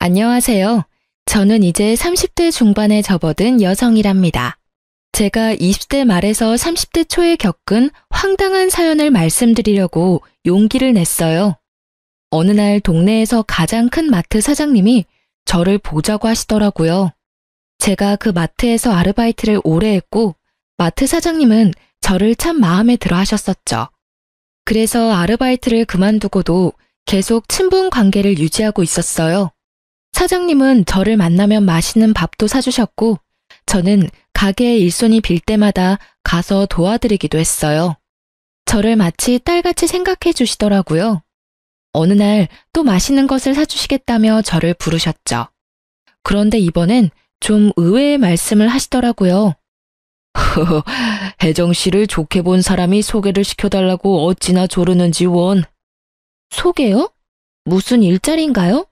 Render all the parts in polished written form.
안녕하세요. 저는 이제 30대 중반에 접어든 여성이랍니다. 제가 20대 말에서 30대 초에 겪은 황당한 사연을 말씀드리려고 용기를 냈어요. 어느 날 동네에서 가장 큰 마트 사장님이 저를 보자고 하시더라고요. 제가 그 마트에서 아르바이트를 오래 했고 마트 사장님은 저를 참 마음에 들어 하셨었죠. 그래서 아르바이트를 그만두고도 계속 친분 관계를 유지하고 있었어요. 사장님은 저를 만나면 맛있는 밥도 사주셨고 저는 가게에 일손이 빌 때마다 가서 도와드리기도 했어요. 저를 마치 딸같이 생각해 주시더라고요. 어느 날 또 맛있는 것을 사주시겠다며 저를 부르셨죠. 그런데 이번엔 좀 의외의 말씀을 하시더라고요. 혜정 씨를 좋게 본 사람이 소개를 시켜달라고 어찌나 조르는지 원. 소개요? 무슨 일자리인가요?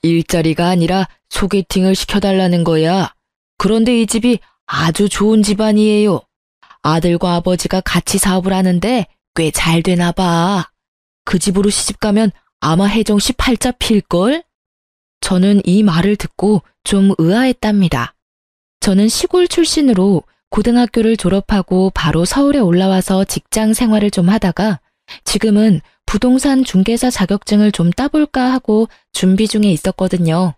일자리가 아니라 소개팅을 시켜달라는 거야. 그런데 이 집이 아주 좋은 집안이에요. 아들과 아버지가 같이 사업을 하는데 꽤 잘 되나 봐. 그 집으로 시집가면 아마 혜정 씨 팔자 필걸? 저는 이 말을 듣고 좀 의아했답니다. 저는 시골 출신으로 고등학교를 졸업하고 바로 서울에 올라와서 직장 생활을 좀 하다가 지금은 부동산 중개사 자격증을 좀 따볼까 하고 준비 중에 있었거든요.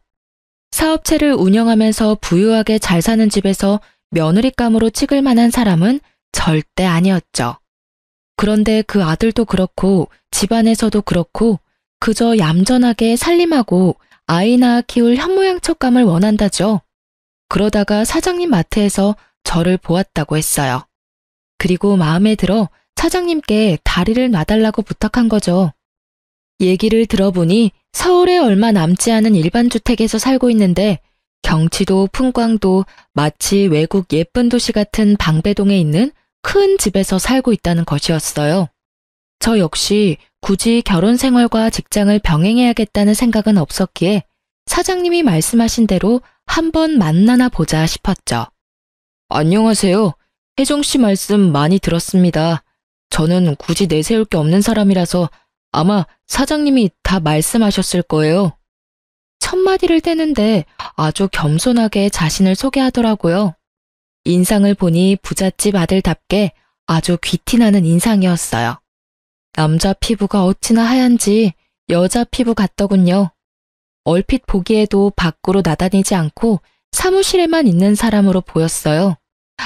사업체를 운영하면서 부유하게 잘 사는 집에서 며느리감으로 찍을 만한 사람은 절대 아니었죠. 그런데 그 아들도 그렇고 집안에서도 그렇고 그저 얌전하게 살림하고 아이 낳아 키울 현모양처감을 원한다죠. 그러다가 사장님 마트에서 저를 보았다고 했어요. 그리고 마음에 들어 사장님께 다리를 놔달라고 부탁한 거죠. 얘기를 들어보니 서울에 얼마 남지 않은 일반 주택에서 살고 있는데 경치도 풍광도 마치 외국 예쁜 도시 같은 방배동에 있는 큰 집에서 살고 있다는 것이었어요. 저 역시 굳이 결혼 생활과 직장을 병행해야겠다는 생각은 없었기에 사장님이 말씀하신 대로 한번 만나나 보자 싶었죠. 안녕하세요. 혜정 씨 말씀 많이 들었습니다. 저는 굳이 내세울 게 없는 사람이라서 아마 사장님이 다 말씀하셨을 거예요. 첫마디를 떼는데 아주 겸손하게 자신을 소개하더라고요. 인상을 보니 부잣집 아들답게 아주 귀티나는 인상이었어요. 남자 피부가 어찌나 하얀지 여자 피부 같더군요. 얼핏 보기에도 밖으로 나다니지 않고 사무실에만 있는 사람으로 보였어요.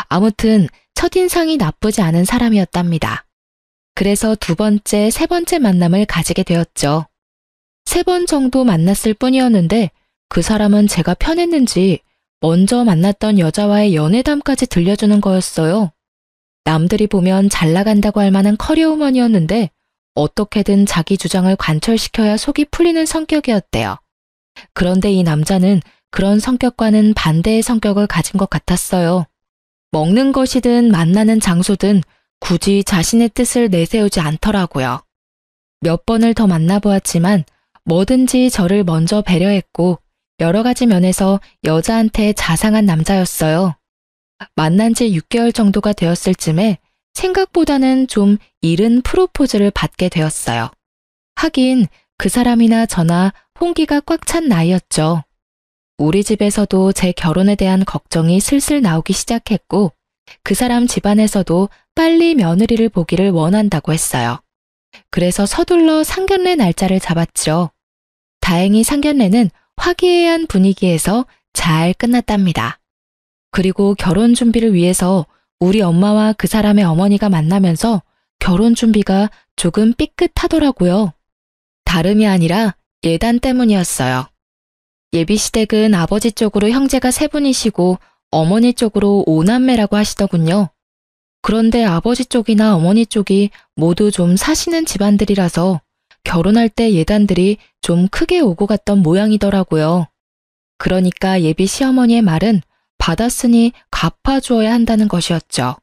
아무튼 첫인상이 나쁘지 않은 사람이었답니다. 그래서 두 번째, 세 번째 만남을 가지게 되었죠. 3번 정도 만났을 뿐이었는데 그 사람은 제가 편했는지 먼저 만났던 여자와의 연애담까지 들려주는 거였어요. 남들이 보면 잘 나간다고 할 만한 커리어우먼이었는데 어떻게든 자기 주장을 관철시켜야 속이 풀리는 성격이었대요. 그런데 이 남자는 그런 성격과는 반대의 성격을 가진 것 같았어요. 먹는 것이든 만나는 장소든 굳이 자신의 뜻을 내세우지 않더라고요. 몇 번을 더 만나보았지만 뭐든지 저를 먼저 배려했고 여러 가지 면에서 여자한테 자상한 남자였어요. 만난 지 6개월 정도가 되었을 쯤에 생각보다는 좀 이른 프로포즈를 받게 되었어요. 하긴 그 사람이나 저나 홍기가 꽉 찬 나이였죠. 우리 집에서도 제 결혼에 대한 걱정이 슬슬 나오기 시작했고 그 사람 집안에서도 빨리 며느리를 보기를 원한다고 했어요. 그래서 서둘러 상견례 날짜를 잡았죠. 다행히 상견례는 화기애애한 분위기에서 잘 끝났답니다. 그리고 결혼 준비를 위해서 우리 엄마와 그 사람의 어머니가 만나면서 결혼 준비가 조금 삐끗하더라고요. 다름이 아니라 예단 때문이었어요. 예비시댁은 아버지 쪽으로 형제가 3분이시고 어머니 쪽으로 5남매라고 하시더군요. 그런데 아버지 쪽이나 어머니 쪽이 모두 좀 사시는 집안들이라서 결혼할 때 예단들이 좀 크게 오고 갔던 모양이더라고요. 그러니까 예비 시어머니의 말은 받았으니 갚아주어야 한다는 것이었죠.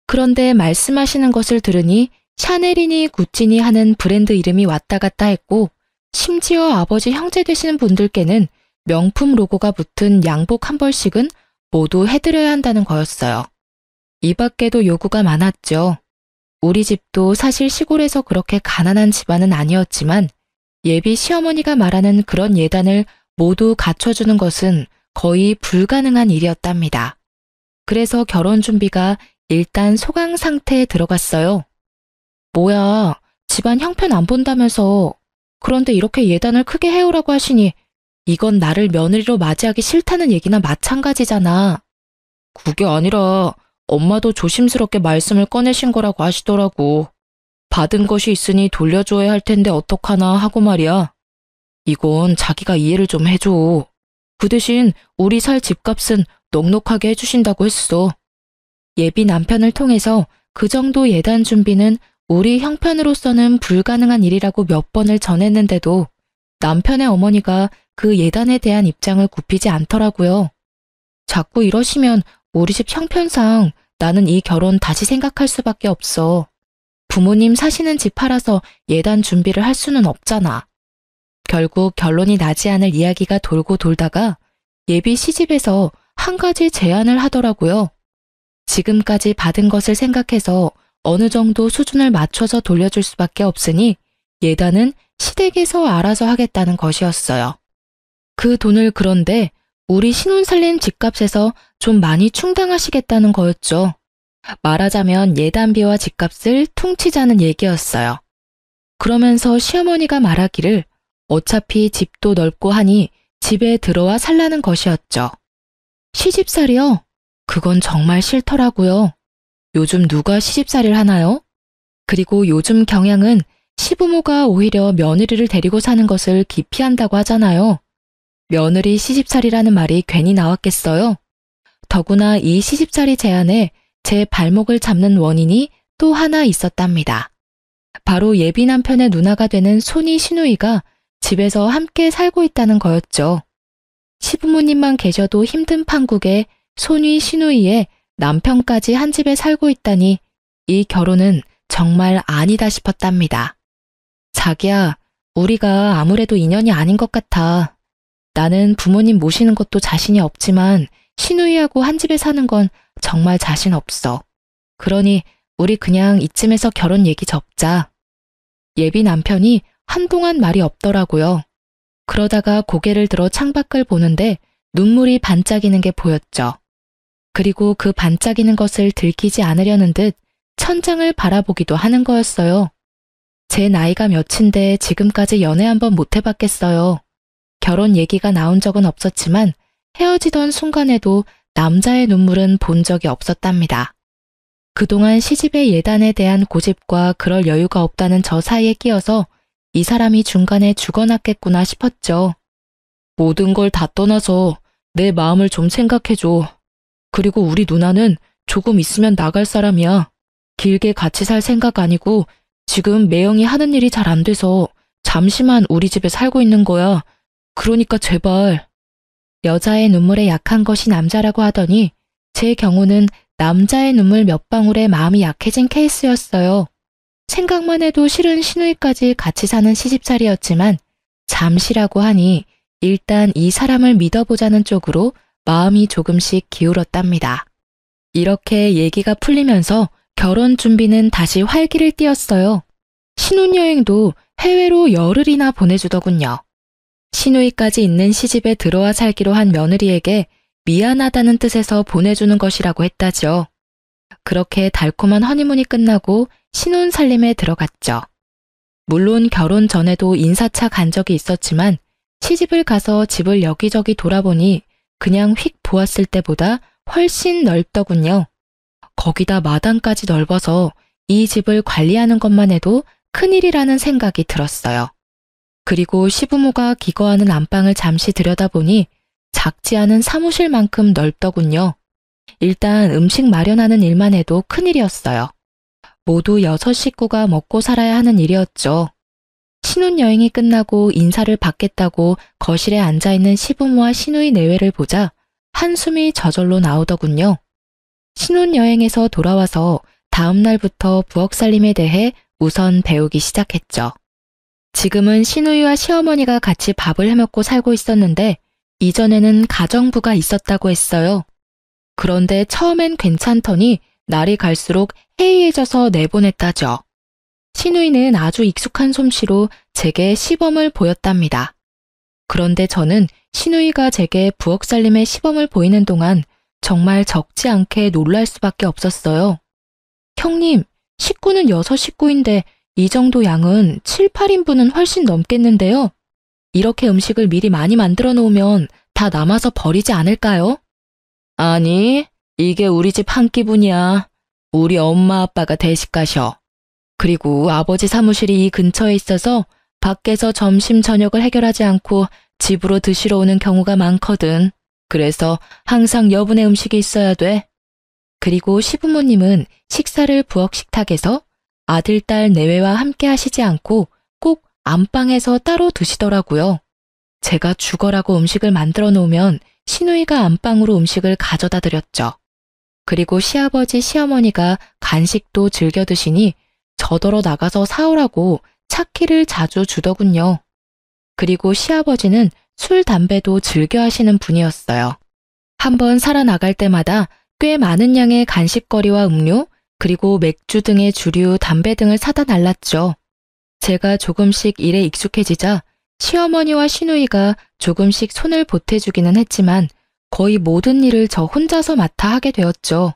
그런데 말씀하시는 것을 들으니 샤넬이니 구찌니 하는 브랜드 이름이 왔다 갔다 했고 심지어 아버지 형제 되시는 분들께는 명품 로고가 붙은 양복 한 벌씩은 모두 해드려야 한다는 거였어요. 이 밖에도 요구가 많았죠. 우리 집도 사실 시골에서 그렇게 가난한 집안은 아니었지만 예비 시어머니가 말하는 그런 예단을 모두 갖춰주는 것은 거의 불가능한 일이었답니다. 그래서 결혼 준비가 일단 소강 상태에 들어갔어요. 뭐야, 집안 형편 안 본다면서. 그런데 이렇게 예단을 크게 해오라고 하시니 이건 나를 며느리로 맞이하기 싫다는 얘기나 마찬가지잖아. 그게 아니라 엄마도 조심스럽게 말씀을 꺼내신 거라고 하시더라고. 받은 것이 있으니 돌려줘야 할 텐데 어떡하나 하고 말이야. 이건 자기가 이해를 좀 해줘. 그 대신 우리 살 집값은 넉넉하게 해주신다고 했어. 예비 남편을 통해서 그 정도 예단 준비는 우리 형편으로서는 불가능한 일이라고 몇 번을 전했는데도 남편의 어머니가 그 예단에 대한 입장을 굽히지 않더라고요. 자꾸 이러시면 우리 집 형편상 나는 이 결혼 다시 생각할 수밖에 없어. 부모님 사시는 집 팔아서 예단 준비를 할 수는 없잖아. 결국 결론이 나지 않을 이야기가 돌고 돌다가 예비 시집에서 한 가지 제안을 하더라고요. 지금까지 받은 것을 생각해서 어느 정도 수준을 맞춰서 돌려줄 수밖에 없으니 예단은 시댁에서 알아서 하겠다는 것이었어요. 그 돈을 그런데 우리 신혼 살림 집값에서 좀 많이 충당하시겠다는 거였죠. 말하자면 예단비와 집값을 퉁치자는 얘기였어요. 그러면서 시어머니가 말하기를 어차피 집도 넓고 하니 집에 들어와 살라는 것이었죠. 시집살이요? 그건 정말 싫더라고요. 요즘 누가 시집살이를 하나요? 그리고 요즘 경향은 시부모가 오히려 며느리를 데리고 사는 것을 기피한다고 하잖아요. 며느리 시집살이라는 말이 괜히 나왔겠어요? 더구나 이 시집살이 제안에 제 발목을 잡는 원인이 또 하나 있었답니다. 바로 예비 남편의 누나가 되는 손이 시누이가 집에서 함께 살고 있다는 거였죠. 시부모님만 계셔도 힘든 판국에 손이 시누이에 남편까지 한 집에 살고 있다니 이 결혼은 정말 아니다 싶었답니다. 자기야, 우리가 아무래도 인연이 아닌 것 같아. 나는 부모님 모시는 것도 자신이 없지만 시누이하고 한 집에 사는 건 정말 자신 없어. 그러니 우리 그냥 이쯤에서 결혼 얘기 접자. 예비 남편이 한동안 말이 없더라고요. 그러다가 고개를 들어 창밖을 보는데 눈물이 반짝이는 게 보였죠. 그리고 그 반짝이는 것을 들키지 않으려는 듯 천장을 바라보기도 하는 거였어요. 제 나이가 몇인데 지금까지 연애 한번 못 해봤겠어요. 결혼 얘기가 나온 적은 없었지만 헤어지던 순간에도 남자의 눈물은 본 적이 없었답니다. 그동안 시집의 예단에 대한 고집과 그럴 여유가 없다는 저 사이에 끼어서 이 사람이 중간에 죽어났겠구나 싶었죠. 모든 걸 다 떠나서 내 마음을 좀 생각해줘. 그리고 우리 누나는 조금 있으면 나갈 사람이야. 길게 같이 살 생각 아니고 지금 매형이 하는 일이 잘 안 돼서 잠시만 우리 집에 살고 있는 거야. 그러니까 제발. 여자의 눈물에 약한 것이 남자라고 하더니 제 경우는 남자의 눈물 몇 방울에 마음이 약해진 케이스였어요. 생각만 해도 싫은 시누이까지 같이 사는 시집살이였지만 잠시라고 하니 일단 이 사람을 믿어보자는 쪽으로 마음이 조금씩 기울었답니다. 이렇게 얘기가 풀리면서 결혼 준비는 다시 활기를 띠었어요. 신혼여행도 해외로 열흘이나 보내주더군요. 시누이까지 있는 시집에 들어와 살기로 한 며느리에게 미안하다는 뜻에서 보내주는 것이라고 했다죠. 그렇게 달콤한 허니문이 끝나고 신혼 살림에 들어갔죠. 물론 결혼 전에도 인사차 간 적이 있었지만 시집을 가서 집을 여기저기 돌아보니 그냥 휙 보았을 때보다 훨씬 넓더군요. 거기다 마당까지 넓어서 이 집을 관리하는 것만 해도 큰일이라는 생각이 들었어요. 그리고 시부모가 기거하는 안방을 잠시 들여다보니 작지 않은 사무실만큼 넓더군요. 일단 음식 마련하는 일만 해도 큰일이었어요. 모두 6식구가 먹고 살아야 하는 일이었죠. 신혼여행이 끝나고 인사를 받겠다고 거실에 앉아있는 시부모와 시누이 내외를 보자 한숨이 저절로 나오더군요. 신혼여행에서 돌아와서 다음 날부터 부엌살림에 대해 우선 배우기 시작했죠. 지금은 시누이와 시어머니가 같이 밥을 해먹고 살고 있었는데 이전에는 가정부가 있었다고 했어요. 그런데 처음엔 괜찮더니 날이 갈수록 해이해져서 내보냈다죠. 시누이는 아주 익숙한 솜씨로 제게 시범을 보였답니다. 그런데 저는 시누이가 제게 부엌 살림의 시범을 보이는 동안 정말 적지 않게 놀랄 수밖에 없었어요. 형님, 식구는 6식구인데 이 정도 양은 7, 8인분은 훨씬 넘겠는데요. 이렇게 음식을 미리 많이 만들어 놓으면 다 남아서 버리지 않을까요? 아니, 이게 우리 집 한 끼분이야. 우리 엄마 아빠가 대식 가셔. 그리고 아버지 사무실이 이 근처에 있어서 밖에서 점심 저녁을 해결하지 않고 집으로 드시러 오는 경우가 많거든. 그래서 항상 여분의 음식이 있어야 돼. 그리고 시부모님은 식사를 부엌 식탁에서 아들, 딸 내외와 함께 하시지 않고 꼭 안방에서 따로 드시더라고요. 제가 죽어라고 음식을 만들어 놓으면 시누이가 안방으로 음식을 가져다 드렸죠. 그리고 시아버지, 시어머니가 간식도 즐겨 드시니 저더러 나가서 사오라고 차키를 자주 주더군요. 그리고 시아버지는 술, 담배도 즐겨 하시는 분이었어요. 한번 살아나갈 때마다 꽤 많은 양의 간식거리와 음료, 그리고 맥주 등의 주류, 담배 등을 사다 달랐죠. 제가 조금씩 일에 익숙해지자 시어머니와 시누이가 조금씩 손을 보태주기는 했지만 거의 모든 일을 저 혼자서 맡아 하게 되었죠.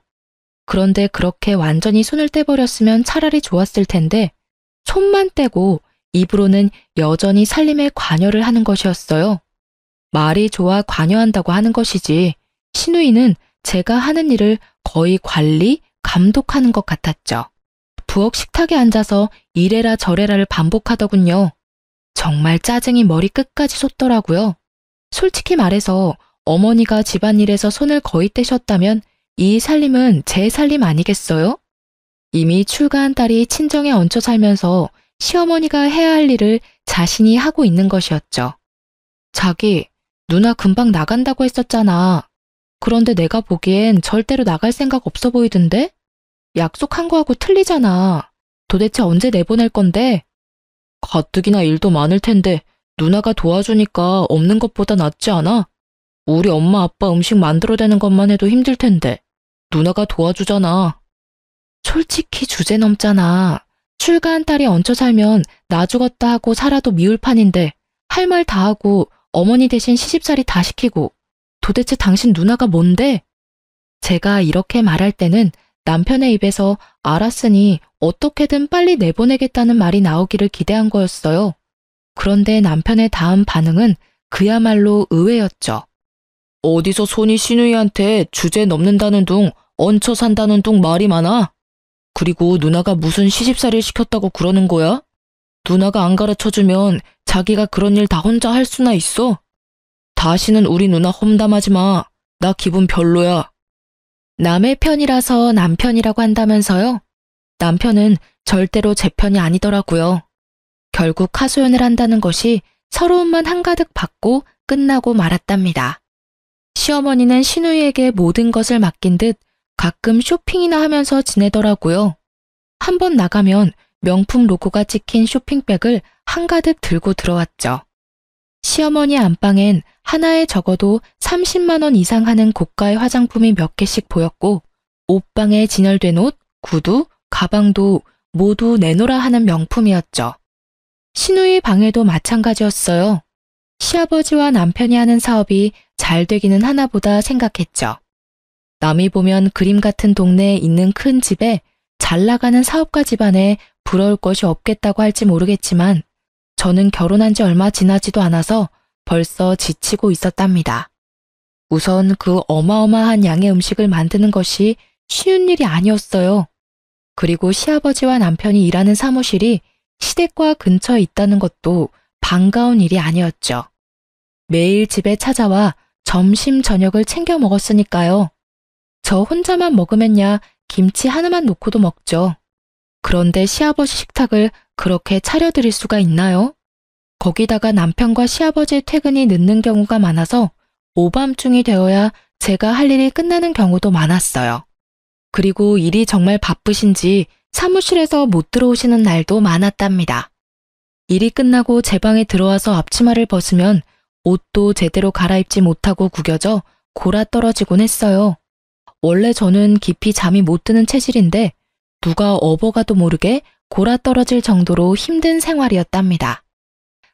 그런데 그렇게 완전히 손을 떼버렸으면 차라리 좋았을 텐데 손만 떼고 입으로는 여전히 살림에 관여를 하는 것이었어요. 말이 좋아 관여한다고 하는 것이지 시누이는 제가 하는 일을 거의 관리, 감독하는 것 같았죠. 부엌 식탁에 앉아서 이래라 저래라를 반복하더군요. 정말 짜증이 머리 끝까지 솟더라고요. 솔직히 말해서 어머니가 집안일에서 손을 거의 떼셨다면 이 살림은 제 살림 아니겠어요? 이미 출가한 딸이 친정에 얹혀 살면서 시어머니가 해야 할 일을 자신이 하고 있는 것이었죠. 자기, 누나 금방 나간다고 했었잖아. 그런데 내가 보기엔 절대로 나갈 생각 없어 보이던데? 약속한 거하고 틀리잖아. 도대체 언제 내보낼 건데? 가뜩이나 일도 많을 텐데 누나가 도와주니까 없는 것보다 낫지 않아? 우리 엄마 아빠 음식 만들어내는 것만 해도 힘들 텐데 누나가 도와주잖아. 솔직히 주제 넘잖아. 출가한 딸이 얹혀 살면 나 죽었다 하고 살아도 미울 판인데 할 말 다 하고 어머니 대신 시집살이 다 시키고 도대체 당신 누나가 뭔데? 제가 이렇게 말할 때는 남편의 입에서 알았으니 어떻게든 빨리 내보내겠다는 말이 나오기를 기대한 거였어요. 그런데 남편의 다음 반응은 그야말로 의외였죠. 어디서 손이 시누이한테 주제 넘는다는 둥, 얹혀 산다는 둥 말이 많아? 그리고 누나가 무슨 시집살이를 시켰다고 그러는 거야? 누나가 안 가르쳐주면 자기가 그런 일 다 혼자 할 수나 있어? 다시는 우리 누나 험담하지 마. 나 기분 별로야. 남의 편이라서 남편이라고 한다면서요? 남편은 절대로 제 편이 아니더라고요. 결국 하소연을 한다는 것이 서러움만 한가득 받고 끝나고 말았답니다. 시어머니는 시누이에게 모든 것을 맡긴 듯 가끔 쇼핑이나 하면서 지내더라고요. 한번 나가면 명품 로고가 찍힌 쇼핑백을 한가득 들고 들어왔죠. 시어머니 안방엔 하나에 적어도 30만 원 이상 하는 고가의 화장품이 몇 개씩 보였고 옷방에 진열된 옷, 구두, 가방도 모두 내놓으라 하는 명품이었죠. 시누이 방에도 마찬가지였어요. 시아버지와 남편이 하는 사업이 잘 되기는 하나보다 생각했죠. 남이 보면 그림 같은 동네에 있는 큰 집에 잘 나가는 사업가 집안에 부러울 것이 없겠다고 할지 모르겠지만 저는 결혼한 지 얼마 지나지도 않아서 벌써 지치고 있었답니다. 우선 그 어마어마한 양의 음식을 만드는 것이 쉬운 일이 아니었어요. 그리고 시아버지와 남편이 일하는 사무실이 시댁과 근처에 있다는 것도 반가운 일이 아니었죠. 매일 집에 찾아와 점심, 저녁을 챙겨 먹었으니까요. 저 혼자만 먹으면야 김치 하나만 놓고도 먹죠. 그런데 시아버지 식탁을 그렇게 차려드릴 수가 있나요? 거기다가 남편과 시아버지의 퇴근이 늦는 경우가 많아서 오밤중이 되어야 제가 할 일이 끝나는 경우도 많았어요. 그리고 일이 정말 바쁘신지 사무실에서 못 들어오시는 날도 많았답니다. 일이 끝나고 제 방에 들어와서 앞치마를 벗으면 옷도 제대로 갈아입지 못하고 구겨져 골아 떨어지곤 했어요. 원래 저는 깊이 잠이 못 드는 체질인데 누가 업어가도 모르게 골아떨어질 정도로 힘든 생활이었답니다.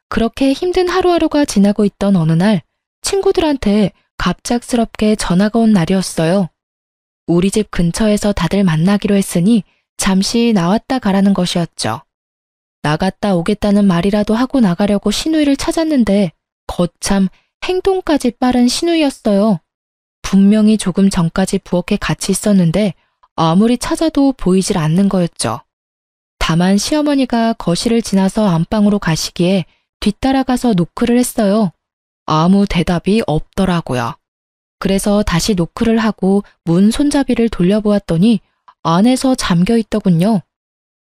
그렇게 힘든 하루하루가 지나고 있던 어느 날 친구들한테 갑작스럽게 전화가 온 날이었어요. 우리 집 근처에서 다들 만나기로 했으니 잠시 나왔다 가라는 것이었죠. 나갔다 오겠다는 말이라도 하고 나가려고 신우이를 찾았는데 거참 행동까지 빠른 신우이였어요. 분명히 조금 전까지 부엌에 같이 있었는데 아무리 찾아도 보이질 않는 거였죠. 다만 시어머니가 거실을 지나서 안방으로 가시기에 뒤따라가서 노크를 했어요. 아무 대답이 없더라고요. 그래서 다시 노크를 하고 문 손잡이를 돌려보았더니 안에서 잠겨 있더군요.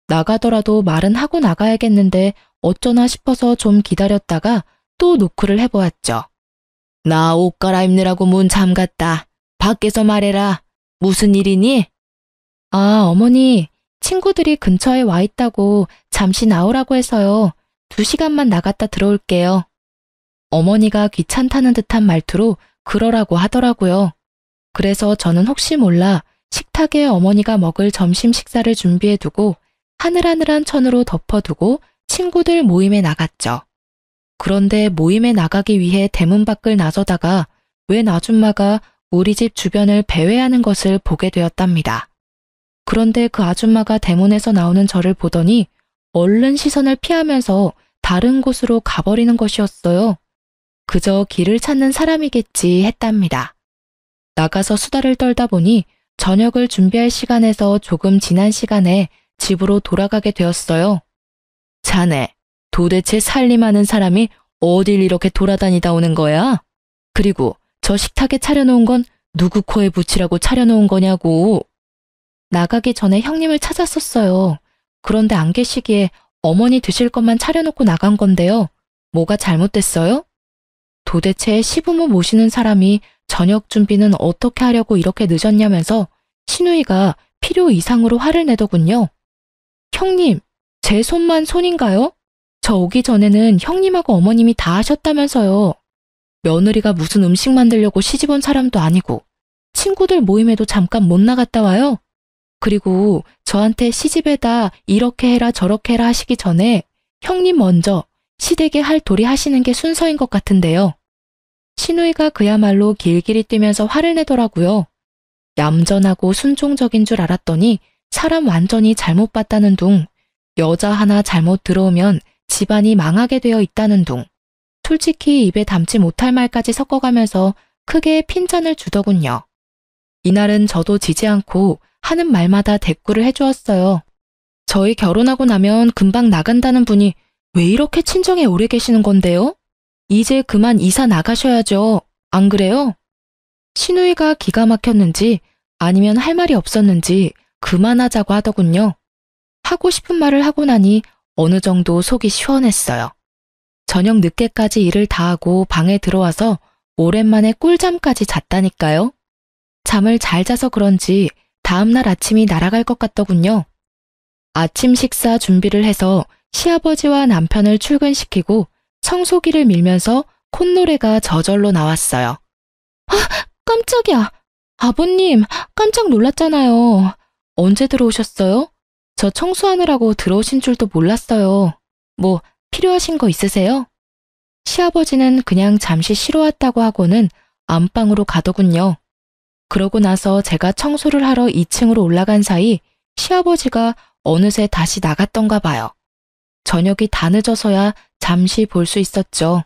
나가더라도 말은 하고 나가야겠는데 어쩌나 싶어서 좀 기다렸다가 또 노크를 해보았죠. 나 옷 갈아입느라고 문 잠갔다. 밖에서 말해라. 무슨 일이니? 아, 어머니, 친구들이 근처에 와 있다고 잠시 나오라고 해서요. 2시간만 나갔다 들어올게요. 어머니가 귀찮다는 듯한 말투로 그러라고 하더라고요. 그래서 저는 혹시 몰라 식탁에 어머니가 먹을 점심 식사를 준비해두고 하늘하늘한 천으로 덮어두고 친구들 모임에 나갔죠. 그런데 모임에 나가기 위해 대문 밖을 나서다가 웬 아줌마가 우리 집 주변을 배회하는 것을 보게 되었답니다. 그런데 그 아줌마가 대문에서 나오는 저를 보더니 얼른 시선을 피하면서 다른 곳으로 가버리는 것이었어요. 그저 길을 찾는 사람이겠지 했답니다. 나가서 수다를 떨다 보니 저녁을 준비할 시간에서 조금 지난 시간에 집으로 돌아가게 되었어요. 자네, 도대체 살림하는 사람이 어딜 이렇게 돌아다니다 오는 거야? 그리고 저 식탁에 차려놓은 건 누구 코에 붙이라고 차려놓은 거냐고. 나가기 전에 형님을 찾았었어요. 그런데 안 계시기에 어머니 드실 것만 차려놓고 나간 건데요. 뭐가 잘못됐어요? 도대체 시부모 모시는 사람이 저녁 준비는 어떻게 하려고 이렇게 늦었냐면서 신우이가 필요 이상으로 화를 내더군요. 형님, 제 손만 손인가요? 저 오기 전에는 형님하고 어머님이 다 하셨다면서요. 며느리가 무슨 음식 만들려고 시집 온 사람도 아니고 친구들 모임에도 잠깐 못 나갔다 와요. 그리고 저한테 시집에다 이렇게 해라 저렇게 해라 하시기 전에 형님 먼저 시댁에 할 도리 하시는 게 순서인 것 같은데요. 신우이가 그야말로 길길이 뛰면서 화를 내더라고요. 얌전하고 순종적인 줄 알았더니 사람 완전히 잘못 봤다는 둥, 여자 하나 잘못 들어오면 집안이 망하게 되어 있다는 둥, 솔직히 입에 담지 못할 말까지 섞어가면서 크게 핀잔을 주더군요. 이날은 저도 지지 않고 하는 말마다 대꾸를 해주었어요. 저희 결혼하고 나면 금방 나간다는 분이 왜 이렇게 친정에 오래 계시는 건데요? 이제 그만 이사 나가셔야죠. 안 그래요? 신우이가 기가 막혔는지 아니면 할 말이 없었는지 그만하자고 하더군요. 하고 싶은 말을 하고 나니 어느 정도 속이 시원했어요. 저녁 늦게까지 일을 다 하고 방에 들어와서 오랜만에 꿀잠까지 잤다니까요. 잠을 잘 자서 그런지 다음날 아침이 날아갈 것 같더군요. 아침 식사 준비를 해서 시아버지와 남편을 출근시키고 청소기를 밀면서 콧노래가 저절로 나왔어요. 아, 깜짝이야. 아버님, 깜짝 놀랐잖아요. 언제 들어오셨어요? 저 청소하느라고 들어오신 줄도 몰랐어요. 뭐 필요하신 거 있으세요? 시아버지는 그냥 잠시 쉬러 왔다고 하고는 안방으로 가더군요. 그러고 나서 제가 청소를 하러 2층으로 올라간 사이 시아버지가 어느새 다시 나갔던가 봐요. 저녁이 다 늦어서야 잠시 볼 수 있었죠.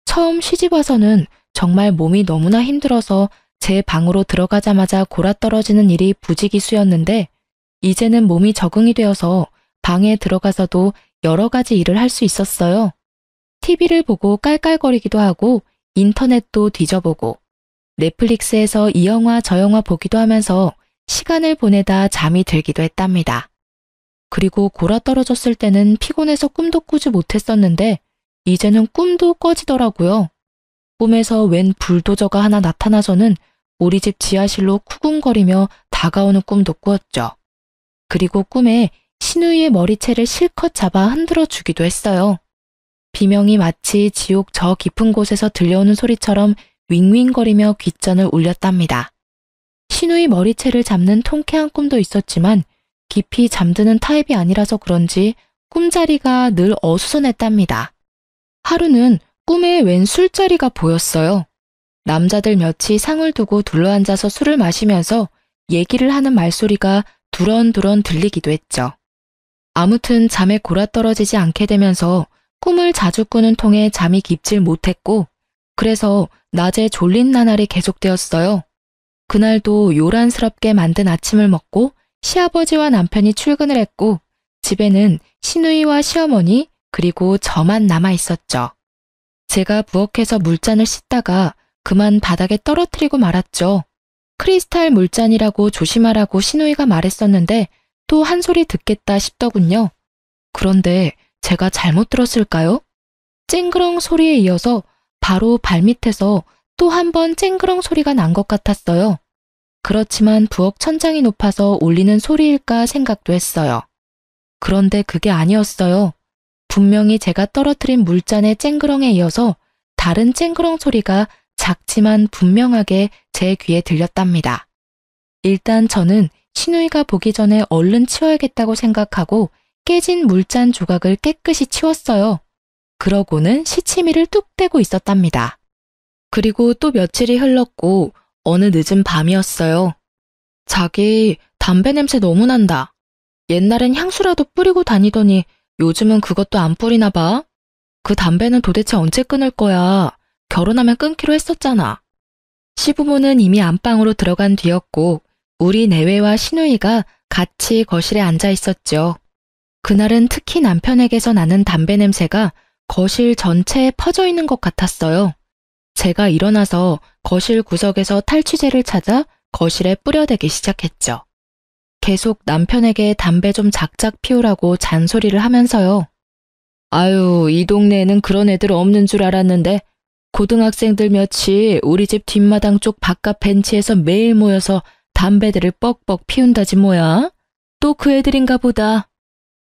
처음 시집 와서는 정말 몸이 너무나 힘들어서 제 방으로 들어가자마자 골아떨어지는 일이 부지기수였는데 이제는 몸이 적응이 되어서 방에 들어가서도 여러 가지 일을 할 수 있었어요. TV를 보고 깔깔거리기도 하고 인터넷도 뒤져보고 넷플릭스에서 이 영화 저 영화 보기도 하면서 시간을 보내다 잠이 들기도 했답니다. 그리고 골아떨어졌을 때는 피곤해서 꿈도 꾸지 못했었는데 이제는 꿈도 꺼지더라고요. 꿈에서 웬 불도저가 하나 나타나서는 우리 집 지하실로 쿠궁거리며 다가오는 꿈도 꾸었죠. 그리고 꿈에 신우이의 머리채를 실컷 잡아 흔들어 주기도 했어요. 비명이 마치 지옥 저 깊은 곳에서 들려오는 소리처럼 윙윙거리며 귓전을 울렸답니다. 신우이 머리채를 잡는 통쾌한 꿈도 있었지만 깊이 잠드는 타입이 아니라서 그런지 꿈자리가 늘 어수선했답니다. 하루는 꿈에 웬 술자리가 보였어요. 남자들 몇이 상을 두고 둘러앉아서 술을 마시면서 얘기를 하는 말소리가 두런두런 들리기도 했죠. 아무튼 잠에 골아떨어지지 않게 되면서 꿈을 자주 꾸는 통에 잠이 깊질 못했고, 그래서 낮에 졸린 나날이 계속되었어요. 그날도 요란스럽게 만든 아침을 먹고 시아버지와 남편이 출근을 했고, 집에는 시누이와 시어머니 그리고 저만 남아 있었죠. 제가 부엌에서 물잔을 씻다가 그만 바닥에 떨어뜨리고 말았죠. 크리스탈 물잔이라고 조심하라고 시누이가 말했었는데 또 한 소리 듣겠다 싶더군요. 그런데 제가 잘못 들었을까요? 쨍그렁 소리에 이어서 바로 발밑에서 또 한 번 쨍그렁 소리가 난 것 같았어요. 그렇지만 부엌 천장이 높아서 울리는 소리일까 생각도 했어요. 그런데 그게 아니었어요. 분명히 제가 떨어뜨린 물잔의 쨍그렁에 이어서 다른 쨍그렁 소리가 작지만 분명하게 제 귀에 들렸답니다. 일단 저는 시누이가 보기 전에 얼른 치워야겠다고 생각하고 깨진 물잔 조각을 깨끗이 치웠어요. 그러고는 시치미를 뚝 떼고 있었답니다. 그리고 또 며칠이 흘렀고 어느 늦은 밤이었어요. 자기, 담배 냄새 너무 난다. 옛날엔 향수라도 뿌리고 다니더니 요즘은 그것도 안 뿌리나 봐. 그 담배는 도대체 언제 끊을 거야? 결혼하면 끊기로 했었잖아. 시부모는 이미 안방으로 들어간 뒤였고 우리 내외와 시누이가 같이 거실에 앉아 있었죠. 그날은 특히 남편에게서 나는 담배 냄새가 거실 전체에 퍼져 있는 것 같았어요. 제가 일어나서 거실 구석에서 탈취제를 찾아 거실에 뿌려대기 시작했죠. 계속 남편에게 담배 좀 작작 피우라고 잔소리를 하면서요. 아유, 이 동네에는 그런 애들 없는 줄 알았는데 고등학생들 몇이 우리 집 뒷마당 쪽 바깥 벤치에서 매일 모여서 담배들을 뻑뻑 피운다지 뭐야? 또 그 애들인가 보다.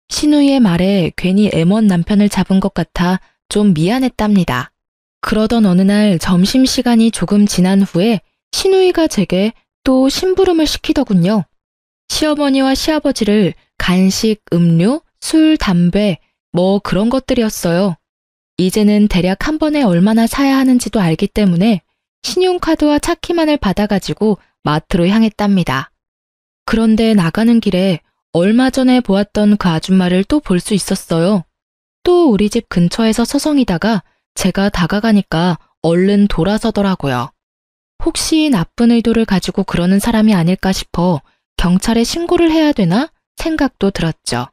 시누이의 말에 괜히 애먼 남편을 잡은 것 같아 좀 미안했답니다. 그러던 어느 날 점심시간이 조금 지난 후에 시누이가 제게 또 심부름을 시키더군요. 시어머니와 시아버지를 간식, 음료, 술, 담배 뭐 그런 것들이었어요. 이제는 대략 한 번에 얼마나 사야 하는지도 알기 때문에 신용카드와 차키만을 받아가지고 마트로 향했답니다. 그런데 나가는 길에 얼마 전에 보았던 그 아줌마를 또 볼 수 있었어요. 또 우리 집 근처에서 서성이다가 제가 다가가니까 얼른 돌아서더라고요. 혹시 나쁜 의도를 가지고 그러는 사람이 아닐까 싶어 경찰에 신고를 해야 되나 생각도 들었죠.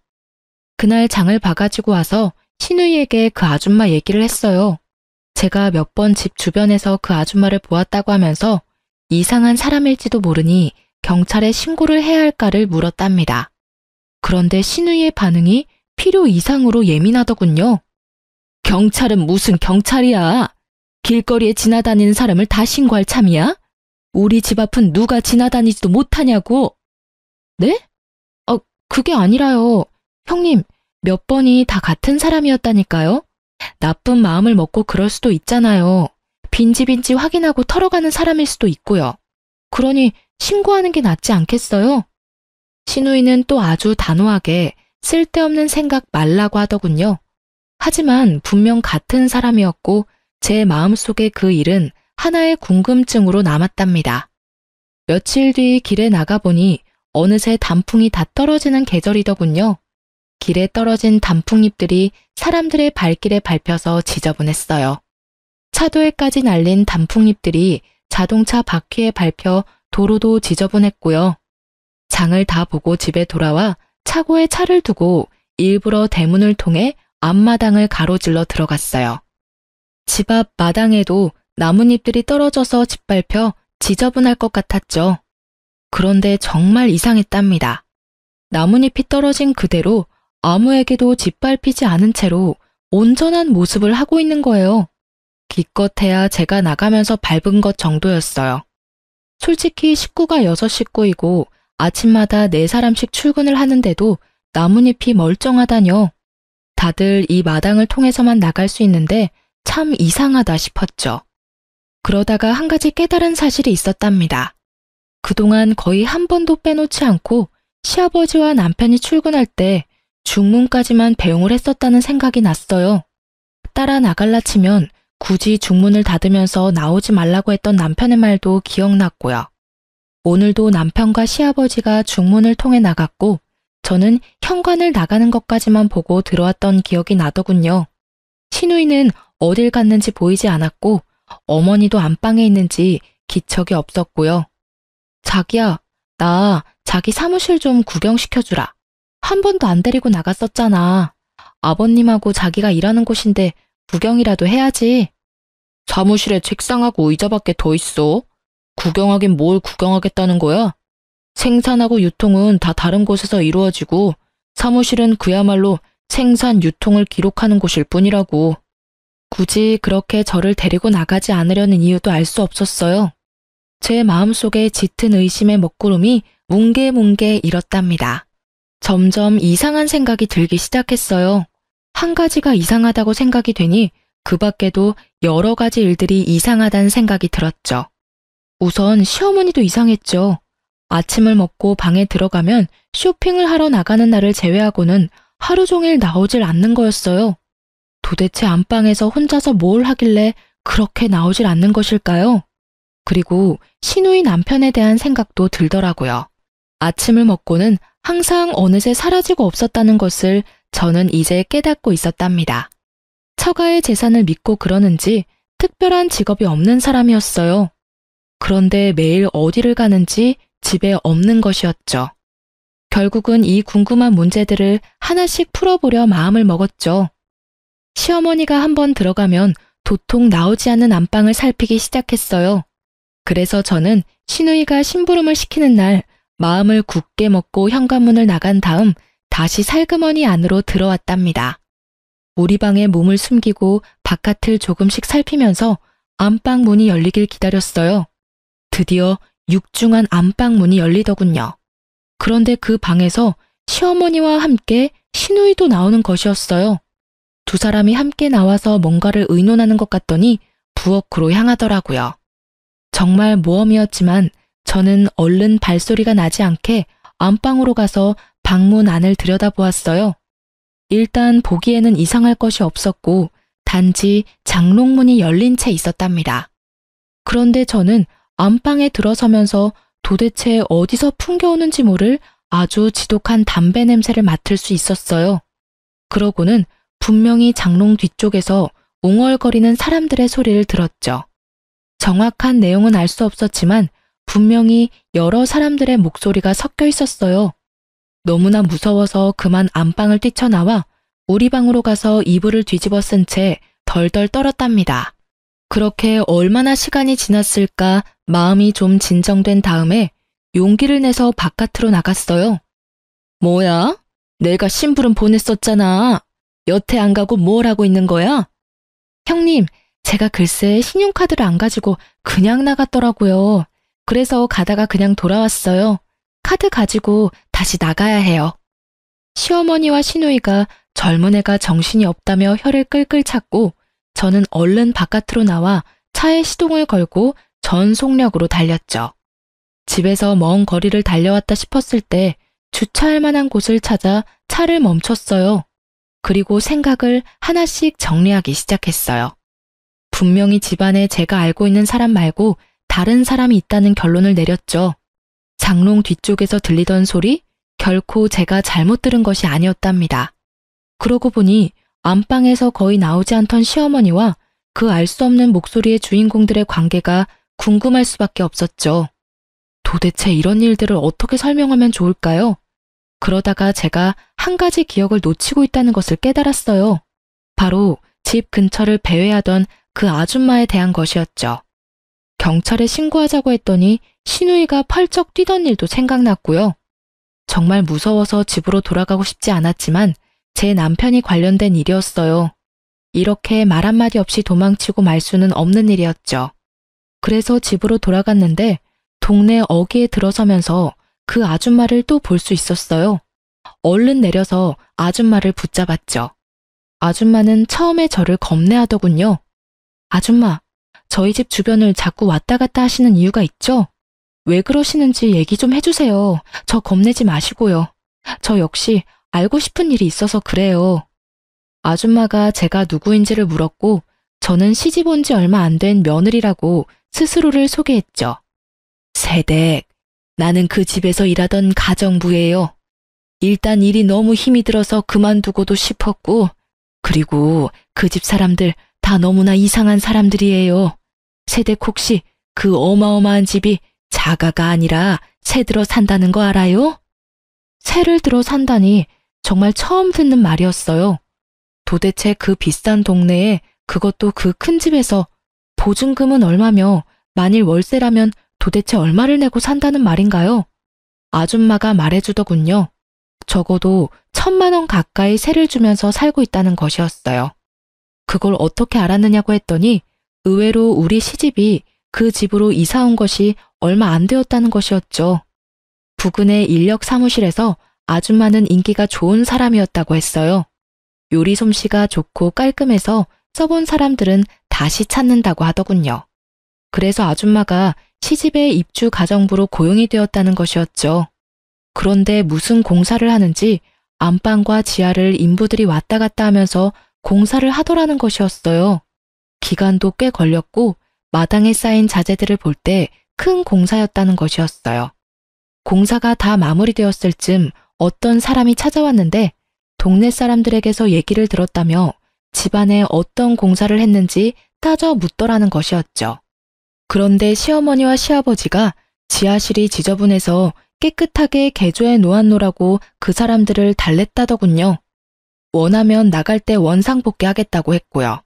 그날 장을 봐가지고 와서 시누이에게 그 아줌마 얘기를 했어요. 제가 몇 번 집 주변에서 그 아줌마를 보았다고 하면서 이상한 사람일지도 모르니 경찰에 신고를 해야 할까를 물었답니다. 그런데 시누이의 반응이 필요 이상으로 예민하더군요. 경찰은 무슨 경찰이야? 길거리에 지나다니는 사람을 다 신고할 참이야? 우리 집 앞은 누가 지나다니지도 못하냐고. 네? 그게 아니라요. 형님, 몇 번이 다 같은 사람이었다니까요. 나쁜 마음을 먹고 그럴 수도 있잖아요. 빈집인지 확인하고 털어가는 사람일 수도 있고요. 그러니 신고하는 게 낫지 않겠어요? 시누이는 또 아주 단호하게 쓸데없는 생각 말라고 하더군요. 하지만 분명 같은 사람이었고 제 마음속에 그 일은 하나의 궁금증으로 남았답니다. 며칠 뒤 길에 나가보니 어느새 단풍이 다 떨어지는 계절이더군요. 길에 떨어진 단풍잎들이 사람들의 발길에 밟혀서 지저분했어요. 차도에까지 날린 단풍잎들이 자동차 바퀴에 밟혀 도로도 지저분했고요. 장을 다 보고 집에 돌아와 차고에 차를 두고 일부러 대문을 통해 앞마당을 가로질러 들어갔어요. 집 앞 마당에도 나뭇잎들이 떨어져서 짓밟혀 지저분할 것 같았죠. 그런데 정말 이상했답니다. 나뭇잎이 떨어진 그대로 아무에게도 짓밟히지 않은 채로 온전한 모습을 하고 있는 거예요. 기껏해야 제가 나가면서 밟은 것 정도였어요. 솔직히 식구가 6식구이고 아침마다 4사람씩 출근을 하는데도 나뭇잎이 멀쩡하다뇨. 다들 이 마당을 통해서만 나갈 수 있는데 참 이상하다 싶었죠. 그러다가 한 가지 깨달은 사실이 있었답니다. 그동안 거의 한 번도 빼놓지 않고 시아버지와 남편이 출근할 때 중문까지만 배웅을 했었다는 생각이 났어요. 따라 나갈라 치면 굳이 중문을 닫으면서 나오지 말라고 했던 남편의 말도 기억났고요. 오늘도 남편과 시아버지가 중문을 통해 나갔고 저는 현관을 나가는 것까지만 보고 들어왔던 기억이 나더군요. 시누이는 어딜 갔는지 보이지 않았고 어머니도 안방에 있는지 기척이 없었고요. 자기야, 나 자기 사무실 좀 구경시켜주라. 한 번도 안 데리고 나갔었잖아. 아버님하고 자기가 일하는 곳인데 구경이라도 해야지. 사무실에 책상하고 의자밖에 더 있어. 구경하긴 뭘 구경하겠다는 거야? 생산하고 유통은 다 다른 곳에서 이루어지고 사무실은 그야말로 생산, 유통을 기록하는 곳일 뿐이라고. 굳이 그렇게 저를 데리고 나가지 않으려는 이유도 알 수 없었어요. 제 마음속에 짙은 의심의 먹구름이 뭉게뭉게 일었답니다. 점점 이상한 생각이 들기 시작했어요. 한 가지가 이상하다고 생각이 되니 그 밖에도 여러 가지 일들이 이상하다는 생각이 들었죠. 우선 시어머니도 이상했죠. 아침을 먹고 방에 들어가면 쇼핑을 하러 나가는 날을 제외하고는 하루 종일 나오질 않는 거였어요. 도대체 안방에서 혼자서 뭘 하길래 그렇게 나오질 않는 것일까요? 그리고 시누이 남편에 대한 생각도 들더라고요. 아침을 먹고는 항상 어느새 사라지고 없었다는 것을 저는 이제 깨닫고 있었답니다. 처가의 재산을 믿고 그러는지 특별한 직업이 없는 사람이었어요. 그런데 매일 어디를 가는지 집에 없는 것이었죠. 결국은 이 궁금한 문제들을 하나씩 풀어보려 마음을 먹었죠. 시어머니가 한번 들어가면 도통 나오지 않는 안방을 살피기 시작했어요. 그래서 저는 시누이가 심부름을 시키는 날 마음을 굳게 먹고 현관문을 나간 다음 다시 살그머니 안으로 들어왔답니다. 우리 방에 몸을 숨기고 바깥을 조금씩 살피면서 안방 문이 열리길 기다렸어요. 드디어 육중한 안방 문이 열리더군요. 그런데 그 방에서 시어머니와 함께 시누이도 나오는 것이었어요. 두 사람이 함께 나와서 뭔가를 의논하는 것 같더니 부엌으로 향하더라고요. 정말 모험이었지만 저는 얼른 발소리가 나지 않게 안방으로 가서 방문 안을 들여다보았어요. 일단 보기에는 이상할 것이 없었고 단지 장롱문이 열린 채 있었답니다. 그런데 저는 안방에 들어서면서 도대체 어디서 풍겨오는지 모를 아주 지독한 담배 냄새를 맡을 수 있었어요. 그러고는 분명히 장롱 뒤쪽에서 웅얼거리는 사람들의 소리를 들었죠. 정확한 내용은 알 수 없었지만 분명히 여러 사람들의 목소리가 섞여 있었어요. 너무나 무서워서 그만 안방을 뛰쳐나와 우리 방으로 가서 이불을 뒤집어 쓴 채 덜덜 떨었답니다. 그렇게 얼마나 시간이 지났을까 마음이 좀 진정된 다음에 용기를 내서 바깥으로 나갔어요. 뭐야? 내가 심부름 보냈었잖아. 여태 안 가고 뭘 하고 있는 거야? 형님, 제가 글쎄 신용카드를 안 가지고 그냥 나갔더라고요. 그래서 가다가 그냥 돌아왔어요. 카드 가지고 다시 나가야 해요. 시어머니와 시누이가 젊은 애가 정신이 없다며 혀를 끌끌 찼고 저는 얼른 바깥으로 나와 차에 시동을 걸고 전 속력으로 달렸죠. 집에서 먼 거리를 달려왔다 싶었을 때 주차할 만한 곳을 찾아 차를 멈췄어요. 그리고 생각을 하나씩 정리하기 시작했어요. 분명히 집안에 제가 알고 있는 사람 말고 다른 사람이 있다는 결론을 내렸죠. 장롱 뒤쪽에서 들리던 소리 결코 제가 잘못 들은 것이 아니었답니다. 그러고 보니 안방에서 거의 나오지 않던 시어머니와 그 알 수 없는 목소리의 주인공들의 관계가 궁금할 수밖에 없었죠. 도대체 이런 일들을 어떻게 설명하면 좋을까요? 그러다가 제가 한 가지 기억을 놓치고 있다는 것을 깨달았어요. 바로 집 근처를 배회하던 그 아줌마에 대한 것이었죠. 경찰에 신고하자고 했더니 시누이가 펄쩍 뛰던 일도 생각났고요. 정말 무서워서 집으로 돌아가고 싶지 않았지만 제 남편이 관련된 일이었어요. 이렇게 말 한마디 없이 도망치고 말 수는 없는 일이었죠. 그래서 집으로 돌아갔는데 동네 어귀에 들어서면서 그 아줌마를 또 볼 수 있었어요. 얼른 내려서 아줌마를 붙잡았죠. 아줌마는 처음에 저를 겁내하더군요. 아줌마, 저희 집 주변을 자꾸 왔다 갔다 하시는 이유가 있죠? 왜 그러시는지 얘기 좀 해주세요. 저 겁내지 마시고요. 저 역시 알고 싶은 일이 있어서 그래요. 아줌마가 제가 누구인지를 물었고 저는 시집 온 지 얼마 안 된 며느리라고 스스로를 소개했죠. 세댁, 나는 그 집에서 일하던 가정부예요. 일단 일이 너무 힘이 들어서 그만두고도 싶었고, 그리고 그 집 사람들 다 너무나 이상한 사람들이에요. 세댁 혹시 그 어마어마한 집이 자가가 아니라 새 들어 산다는 거 알아요? 새를 들어 산다니 정말 처음 듣는 말이었어요. 도대체 그 비싼 동네에 그것도 그 큰 집에서 보증금은 얼마며 만일 월세라면 도대체 얼마를 내고 산다는 말인가요? 아줌마가 말해주더군요. 적어도 1,000만 원 가까이 세를 주면서 살고 있다는 것이었어요. 그걸 어떻게 알았느냐고 했더니 의외로 우리 시집이 그 집으로 이사 온 것이 얼마 안 되었다는 것이었죠. 부근의 인력 사무실에서 아줌마는 인기가 좋은 사람이었다고 했어요. 요리 솜씨가 좋고 깔끔해서 써본 사람들은 다시 찾는다고 하더군요. 그래서 아줌마가 시집의 입주 가정부로 고용이 되었다는 것이었죠. 그런데 무슨 공사를 하는지 안방과 지하를 인부들이 왔다 갔다 하면서 공사를 하더라는 것이었어요. 기간도 꽤 걸렸고 마당에 쌓인 자재들을 볼 때 큰 공사였다는 것이었어요. 공사가 다 마무리되었을 즈음 어떤 사람이 찾아왔는데 동네 사람들에게서 얘기를 들었다며 집안에 어떤 공사를 했는지 따져 묻더라는 것이었죠. 그런데 시어머니와 시아버지가 지하실이 지저분해서 깨끗하게 개조해 놓았노라고 그 사람들을 달랬다더군요. 원하면 나갈 때 원상복귀 하겠다고 했고요.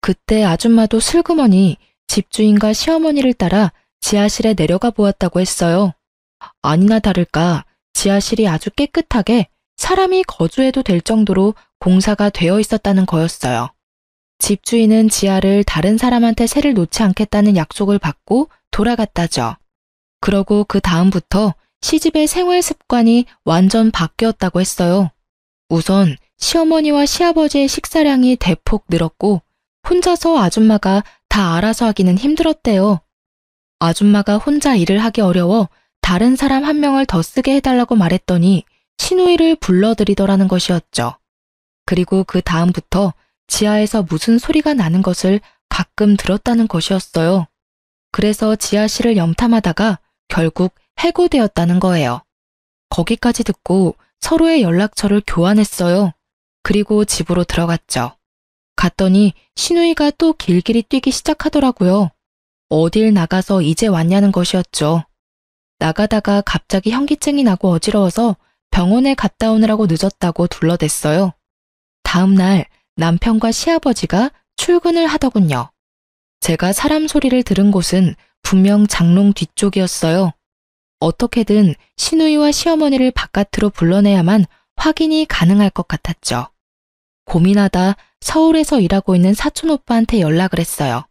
그때 아줌마도 슬그머니 집주인과 시어머니를 따라 지하실에 내려가 보았다고 했어요. 아니나 다를까 지하실이 아주 깨끗하게 사람이 거주해도 될 정도로 공사가 되어 있었다는 거였어요. 집주인은 지하를 다른 사람한테 세를 놓지 않겠다는 약속을 받고 돌아갔다죠. 그러고 그 다음부터 시집의 생활 습관이 완전 바뀌었다고 했어요. 우선 시어머니와 시아버지의 식사량이 대폭 늘었고 혼자서 아줌마가 다 알아서 하기는 힘들었대요. 아줌마가 혼자 일을 하기 어려워 다른 사람 한 명을 더 쓰게 해달라고 말했더니 시누이를 불러들이더라는 것이었죠. 그리고 그 다음부터 지하에서 무슨 소리가 나는 것을 가끔 들었다는 것이었어요. 그래서 지하실을 염탐하다가 결국 해고되었다는 거예요. 거기까지 듣고 서로의 연락처를 교환했어요. 그리고 집으로 들어갔죠. 갔더니 시누이가 또 길길이 뛰기 시작하더라고요. 어딜 나가서 이제 왔냐는 것이었죠. 나가다가 갑자기 현기증이 나고 어지러워서 병원에 갔다 오느라고 늦었다고 둘러댔어요. 다음 날 남편과 시아버지가 출근을 하더군요. 제가 사람 소리를 들은 곳은 분명 장롱 뒤쪽이었어요. 어떻게든 시누이와 시어머니를 바깥으로 불러내야만 확인이 가능할 것 같았죠. 고민하다 서울에서 일하고 있는 사촌 오빠한테 연락을 했어요.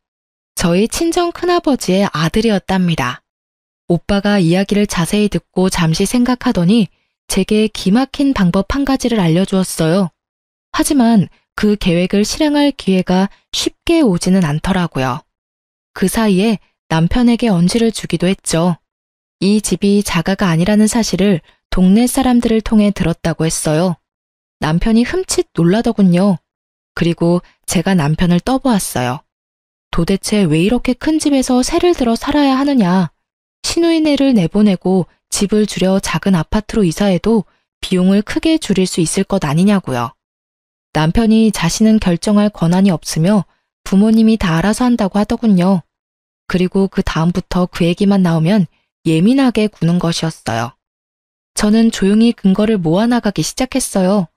저희 친정 큰아버지의 아들이었답니다. 오빠가 이야기를 자세히 듣고 잠시 생각하더니 제게 기막힌 방법 한 가지를 알려주었어요. 하지만 그 계획을 실행할 기회가 쉽게 오지는 않더라고요. 그 사이에 남편에게 언지를 주기도 했죠. 이 집이 자가가 아니라는 사실을 동네 사람들을 통해 들었다고 했어요. 남편이 흠칫 놀라더군요. 그리고 제가 남편을 떠보았어요. 도대체 왜 이렇게 큰 집에서 새를 들어 살아야 하느냐. 시누이네를 내보내고 집을 줄여 작은 아파트로 이사해도 비용을 크게 줄일 수 있을 것 아니냐고요. 남편이 자신은 결정할 권한이 없으며 부모님이 다 알아서 한다고 하더군요. 그리고 그 다음부터 그 얘기만 나오면 예민하게 구는 것이었어요. 저는 조용히 근거를 모아나가기 시작했어요.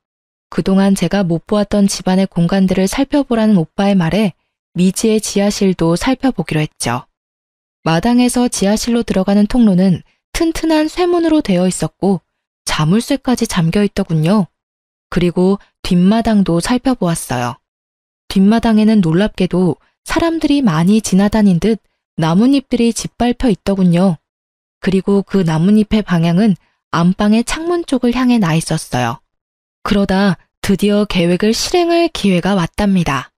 그동안 제가 못 보았던 집안의 공간들을 살펴보라는 오빠의 말에 미지의 지하실도 살펴보기로 했죠. 마당에서 지하실로 들어가는 통로는 튼튼한 쇠문으로 되어 있었고 자물쇠까지 잠겨 있더군요. 그리고 뒷마당도 살펴보았어요. 뒷마당에는 놀랍게도 사람들이 많이 지나다닌 듯 나뭇잎들이 짓밟혀 있더군요. 그리고 그 나뭇잎의 방향은 안방의 창문 쪽을 향해 나 있었어요. 그러다 드디어 계획을 실행할 기회가 왔답니다.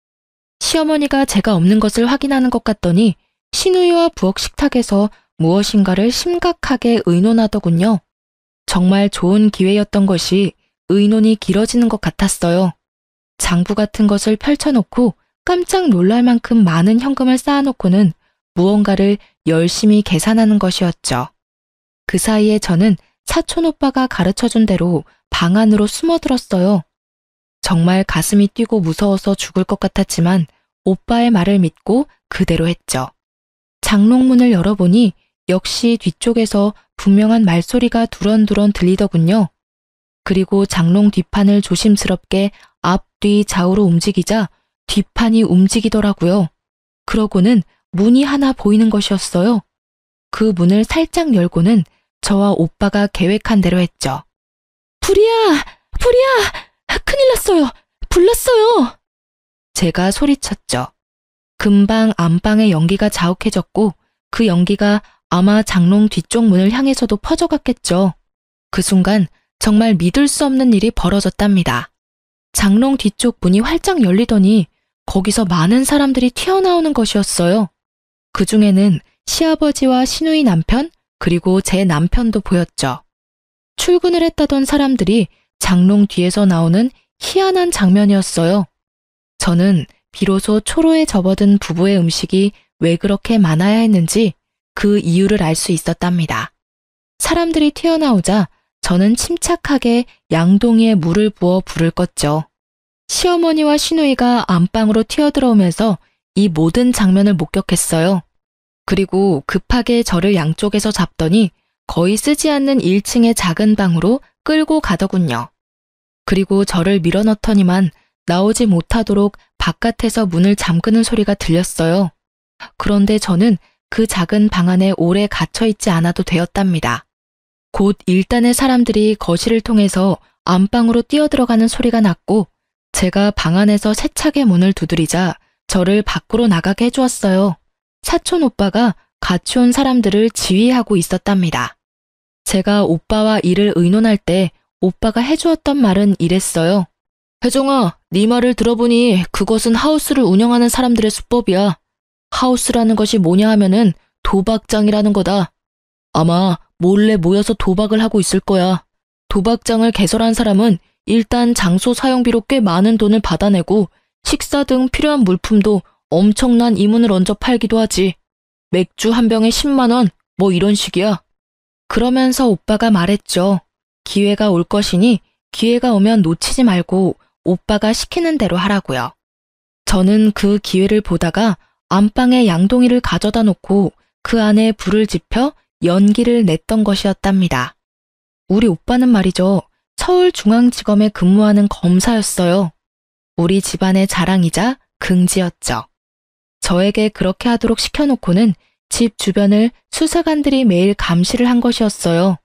시어머니가 제가 없는 것을 확인하는 것 같더니 시누이와 부엌 식탁에서 무엇인가를 심각하게 의논하더군요. 정말 좋은 기회였던 것이 의논이 길어지는 것 같았어요. 장부 같은 것을 펼쳐놓고 깜짝 놀랄 만큼 많은 현금을 쌓아놓고는 무언가를 열심히 계산하는 것이었죠. 그 사이에 저는 사촌 오빠가 가르쳐준 대로 방 안으로 숨어들었어요. 정말 가슴이 뛰고 무서워서 죽을 것 같았지만 오빠의 말을 믿고 그대로 했죠. 장롱문을 열어보니 역시 뒤쪽에서 분명한 말소리가 두런두런 들리더군요. 그리고 장롱 뒷판을 조심스럽게 앞뒤 좌우로 움직이자 뒷판이 움직이더라고요. 그러고는 문이 하나 보이는 것이었어요. 그 문을 살짝 열고는 저와 오빠가 계획한 대로 했죠. 불이야! 불이야! 큰일 났어요! 불났어요! 제가 소리쳤죠. 금방 안방의 연기가 자욱해졌고 그 연기가 아마 장롱 뒤쪽 문을 향해서도 퍼져갔겠죠. 그 순간 정말 믿을 수 없는 일이 벌어졌답니다. 장롱 뒤쪽 문이 활짝 열리더니 거기서 많은 사람들이 튀어나오는 것이었어요. 그 중에는 시아버지와 시누이 남편 그리고 제 남편도 보였죠. 출근을 했다던 사람들이 장롱 뒤에서 나오는 희한한 장면이었어요. 저는 비로소 초로에 접어든 부부의 음식이 왜 그렇게 많아야 했는지 그 이유를 알 수 있었답니다. 사람들이 튀어나오자 저는 침착하게 양동이에 물을 부어 불을 껐죠. 시어머니와 시누이가 안방으로 튀어들어오면서 이 모든 장면을 목격했어요. 그리고 급하게 저를 양쪽에서 잡더니 거의 쓰지 않는 1층의 작은 방으로 끌고 가더군요. 그리고 저를 밀어넣더니만 나오지 못하도록 바깥에서 문을 잠그는 소리가 들렸어요. 그런데 저는 그 작은 방 안에 오래 갇혀있지 않아도 되었답니다. 곧 일단의 사람들이 거실을 통해서 안방으로 뛰어들어가는 소리가 났고 제가 방 안에서 세차게 문을 두드리자 저를 밖으로 나가게 해주었어요. 사촌 오빠가 같이 온 사람들을 지휘하고 있었답니다. 제가 오빠와 일을 의논할 때 오빠가 해주었던 말은 이랬어요. 혜정아, 네 말을 들어보니 그것은 하우스를 운영하는 사람들의 수법이야. 하우스라는 것이 뭐냐 하면은 도박장이라는 거다. 아마 몰래 모여서 도박을 하고 있을 거야. 도박장을 개설한 사람은 일단 장소 사용비로 꽤 많은 돈을 받아내고 식사 등 필요한 물품도 엄청난 이문을 얹어 팔기도 하지. 맥주 한 병에 10만 원, 뭐 이런 식이야. 그러면서 오빠가 말했죠. 기회가 올 것이니 기회가 오면 놓치지 말고 오빠가 시키는 대로 하라고요. 저는 그 기회를 보다가 안방에 양동이를 가져다 놓고 그 안에 불을 지펴 연기를 냈던 것이었답니다. 우리 오빠는 말이죠. 서울중앙지검에 근무하는 검사였어요. 우리 집안의 자랑이자 긍지였죠. 저에게 그렇게 하도록 시켜놓고는 집 주변을 수사관들이 매일 감시를 한 것이었어요.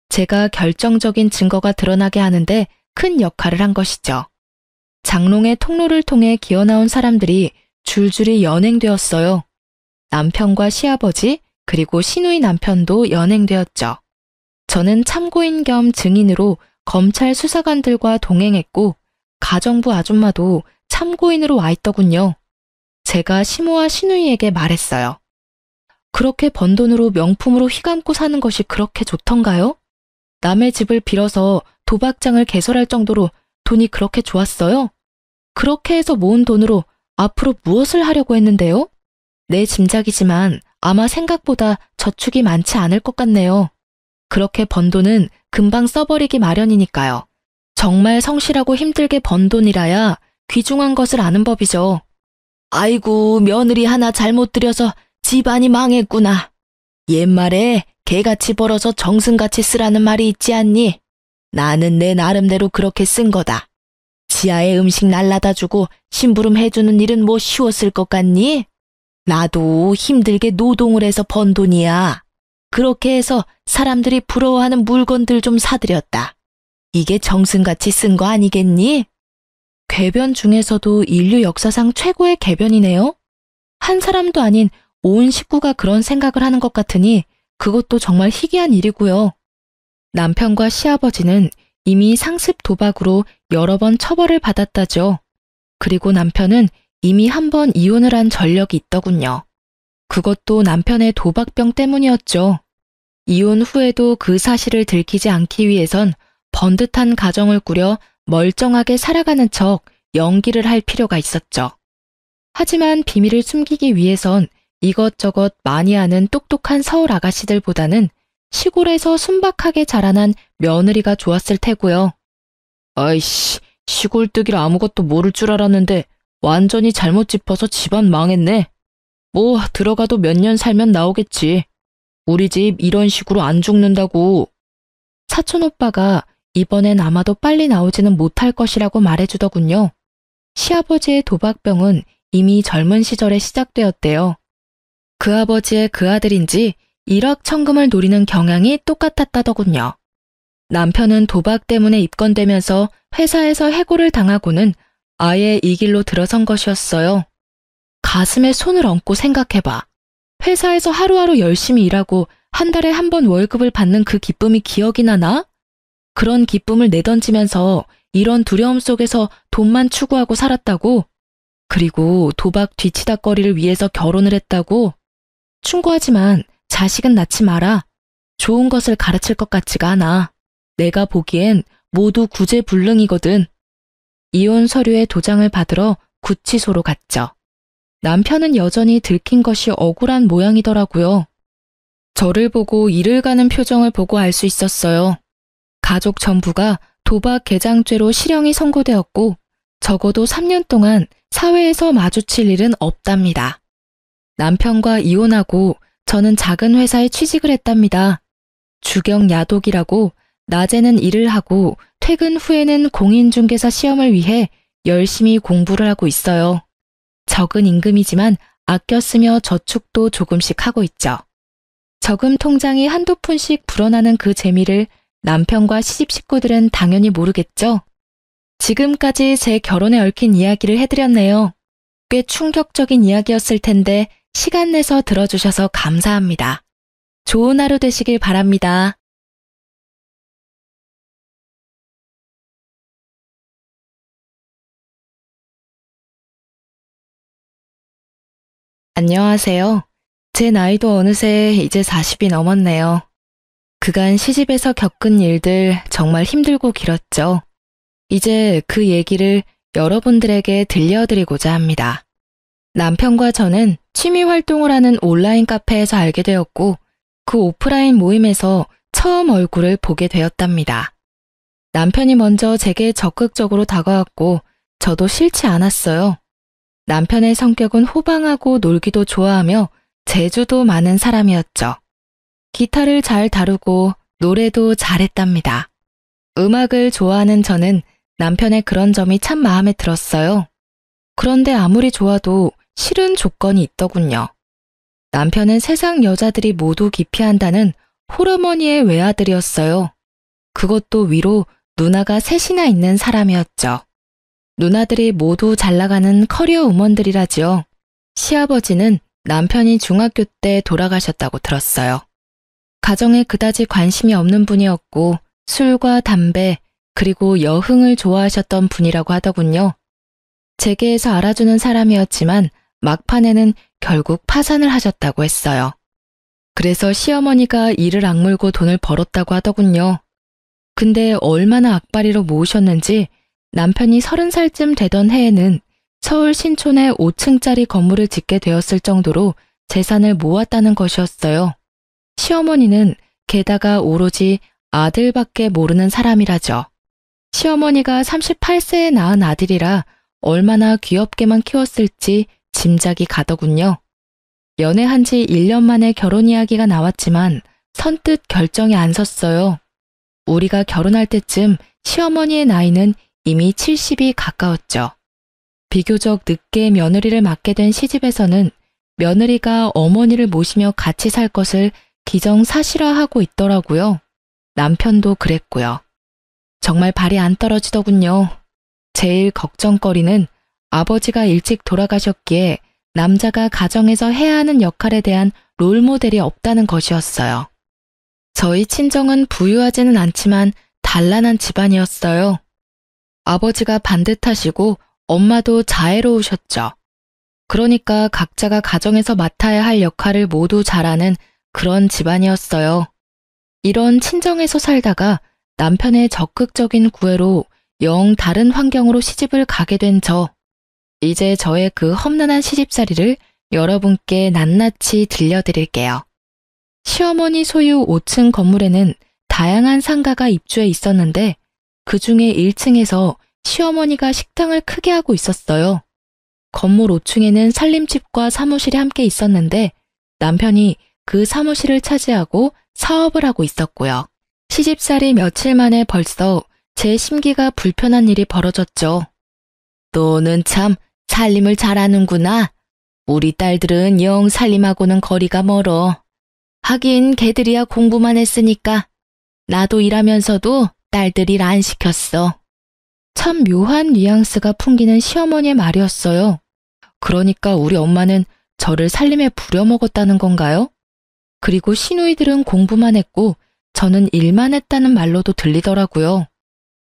제가 결정적인 증거가 드러나게 하는데 큰 역할을 한 것이죠. 장롱의 통로를 통해 기어나온 사람들이 줄줄이 연행되었어요. 남편과 시아버지 그리고 시누이 남편도 연행되었죠. 저는 참고인 겸 증인으로 검찰 수사관들과 동행했고 가정부 아줌마도 참고인으로 와 있더군요. 제가 시모와 시누이에게 말했어요. 그렇게 번 돈으로 명품으로 휘감고 사는 것이 그렇게 좋던가요? 남의 집을 빌어서 도박장을 개설할 정도로 돈이 그렇게 좋았어요? 그렇게 해서 모은 돈으로 앞으로 무엇을 하려고 했는데요? 내 짐작이지만 아마 생각보다 저축이 많지 않을 것 같네요. 그렇게 번 돈은 금방 써버리기 마련이니까요. 정말 성실하고 힘들게 번 돈이라야 귀중한 것을 아는 법이죠. 아이고, 며느리 하나 잘못 들여서 집안이 망했구나. 옛말에 개같이 벌어서 정승같이 쓰라는 말이 있지 않니? 나는 내 나름대로 그렇게 쓴 거다. 지하에 음식 날라다 주고 심부름 해주는 일은 뭐 쉬웠을 것 같니? 나도 힘들게 노동을 해서 번 돈이야. 그렇게 해서 사람들이 부러워하는 물건들 좀 사들였다. 이게 정승같이 쓴 거 아니겠니? 궤변 중에서도 인류 역사상 최고의 궤변이네요. 한 사람도 아닌 온 식구가 그런 생각을 하는 것 같으니 그것도 정말 희귀한 일이고요. 남편과 시아버지는 이미 상습 도박으로 여러 번 처벌을 받았다죠. 그리고 남편은 이미 한 번 이혼을 한 전력이 있더군요. 그것도 남편의 도박병 때문이었죠. 이혼 후에도 그 사실을 들키지 않기 위해선 번듯한 가정을 꾸려 멀쩡하게 살아가는 척 연기를 할 필요가 있었죠. 하지만 비밀을 숨기기 위해선 이것저것 많이 아는 똑똑한 서울 아가씨들보다는 시골에서 순박하게 자라난 며느리가 좋았을 테고요. 아이씨, 시골뜨기라 아무것도 모를 줄 알았는데 완전히 잘못 짚어서 집안 망했네. 뭐 들어가도 몇 년 살면 나오겠지. 우리 집 이런 식으로 안 죽는다고. 사촌오빠가 이번엔 아마도 빨리 나오지는 못할 것이라고 말해주더군요. 시아버지의 도박병은 이미 젊은 시절에 시작되었대요. 그 아버지의 그 아들인지 일확천금을 노리는 경향이 똑같았다더군요. 남편은 도박 때문에 입건되면서 회사에서 해고를 당하고는 아예 이 길로 들어선 것이었어요. 가슴에 손을 얹고 생각해봐. 회사에서 하루하루 열심히 일하고 한 달에 한 번 월급을 받는 그 기쁨이 기억이 나나? 그런 기쁨을 내던지면서 이런 두려움 속에서 돈만 추구하고 살았다고? 그리고 도박 뒤치다꺼리를 위해서 결혼을 했다고? 충고하지만 자식은 낳지 마라. 좋은 것을 가르칠 것 같지가 않아. 내가 보기엔 모두 구제불능이거든. 이혼 서류의 도장을 받으러 구치소로 갔죠. 남편은 여전히 들킨 것이 억울한 모양이더라고요. 저를 보고 이를 가는 표정을 보고 알 수 있었어요. 가족 전부가 도박 개장죄로 실형이 선고되었고 적어도 3년 동안 사회에서 마주칠 일은 없답니다. 남편과 이혼하고 저는 작은 회사에 취직을 했답니다. 주경 야독이라고 낮에는 일을 하고 퇴근 후에는 공인중개사 시험을 위해 열심히 공부를 하고 있어요. 적은 임금이지만 아껴 쓰며 저축도 조금씩 하고 있죠. 저금 통장이 한두 푼씩 불어나는 그 재미를 남편과 시집 식구들은 당연히 모르겠죠. 지금까지 제 결혼에 얽힌 이야기를 해드렸네요. 꽤 충격적인 이야기였을 텐데 시간 내서 들어주셔서 감사합니다. 좋은 하루 되시길 바랍니다. 안녕하세요. 제 나이도 어느새 이제 40이 넘었네요. 그간 시집에서 겪은 일들 정말 힘들고 길었죠. 이제 그 얘기를 여러분들에게 들려드리고자 합니다. 남편과 저는 취미 활동을 하는 온라인 카페에서 알게 되었고 그 오프라인 모임에서 처음 얼굴을 보게 되었답니다. 남편이 먼저 제게 적극적으로 다가왔고 저도 싫지 않았어요. 남편의 성격은 호방하고 놀기도 좋아하며 재주도 많은 사람이었죠. 기타를 잘 다루고 노래도 잘했답니다. 음악을 좋아하는 저는 남편의 그런 점이 참 마음에 들었어요. 그런데 아무리 좋아도 싫은 조건이 있더군요. 남편은 세상 여자들이 모두 기피한다는 홀어머니의 외아들이었어요. 그것도 위로 누나가 셋이나 있는 사람이었죠. 누나들이 모두 잘나가는 커리어 우먼들이라지요. 시아버지는 남편이 중학교 때 돌아가셨다고 들었어요. 가정에 그다지 관심이 없는 분이었고 술과 담배 그리고 여흥을 좋아하셨던 분이라고 하더군요. 재계에서 알아주는 사람이었지만 막판에는 결국 파산을 하셨다고 했어요. 그래서 시어머니가 이를 악물고 돈을 벌었다고 하더군요. 근데 얼마나 악바리로 모으셨는지 남편이 30살쯤 되던 해에는 서울 신촌에 5층짜리 건물을 짓게 되었을 정도로 재산을 모았다는 것이었어요. 시어머니는 게다가 오로지 아들밖에 모르는 사람이라죠. 시어머니가 38세에 낳은 아들이라 얼마나 귀엽게만 키웠을지 짐작이 가더군요. 연애한 지 1년 만에 결혼 이야기가 나왔지만 선뜻 결정이 안 섰어요. 우리가 결혼할 때쯤 시어머니의 나이는 이미 70이 가까웠죠. 비교적 늦게 며느리를 맡게 된 시집에서는 며느리가 어머니를 모시며 같이 살 것을 기정사실화하고 있더라고요. 남편도 그랬고요. 정말 발이 안 떨어지더군요. 제일 걱정거리는 아버지가 일찍 돌아가셨기에 남자가 가정에서 해야 하는 역할에 대한 롤모델이 없다는 것이었어요. 저희 친정은 부유하지는 않지만 단란한 집안이었어요. 아버지가 반듯하시고 엄마도 자애로우셨죠. 그러니까 각자가 가정에서 맡아야 할 역할을 모두 잘하는 그런 집안이었어요. 이런 친정에서 살다가 남편의 적극적인 구애로 영 다른 환경으로 시집을 가게 된 저. 이제 저의 그 험난한 시집살이를 여러분께 낱낱이 들려드릴게요. 시어머니 소유 5층 건물에는 다양한 상가가 입주해 있었는데 그 중에 1층에서 시어머니가 식당을 크게 하고 있었어요. 건물 5층에는 살림집과 사무실이 함께 있었는데 남편이 그 사무실을 차지하고 사업을 하고 있었고요. 시집살이 며칠 만에 벌써 제 심기가 불편한 일이 벌어졌죠. 너는 참 살림을 잘하는구나. 우리 딸들은 영 살림하고는 거리가 멀어. 하긴 걔들이야 공부만 했으니까. 나도 일하면서도 딸들 일 안 시켰어. 참 묘한 뉘앙스가 풍기는 시어머니의 말이었어요. 그러니까 우리 엄마는 저를 살림에 부려먹었다는 건가요? 그리고 시누이들은 공부만 했고 저는 일만 했다는 말로도 들리더라고요.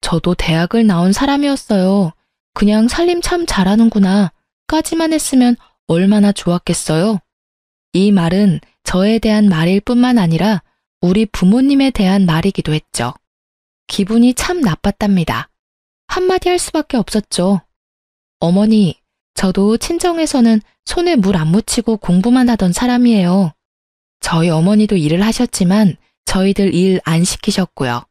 저도 대학을 나온 사람이었어요. 그냥 살림 참 잘하는구나 까지만 했으면 얼마나 좋았겠어요. 이 말은 저에 대한 말일 뿐만 아니라 우리 부모님에 대한 말이기도 했죠. 기분이 참 나빴답니다. 한마디 할 수밖에 없었죠. 어머니, 저도 친정에서는 손에 물 안 묻히고 공부만 하던 사람이에요. 저희 어머니도 일을 하셨지만 저희들 일 안 시키셨고요.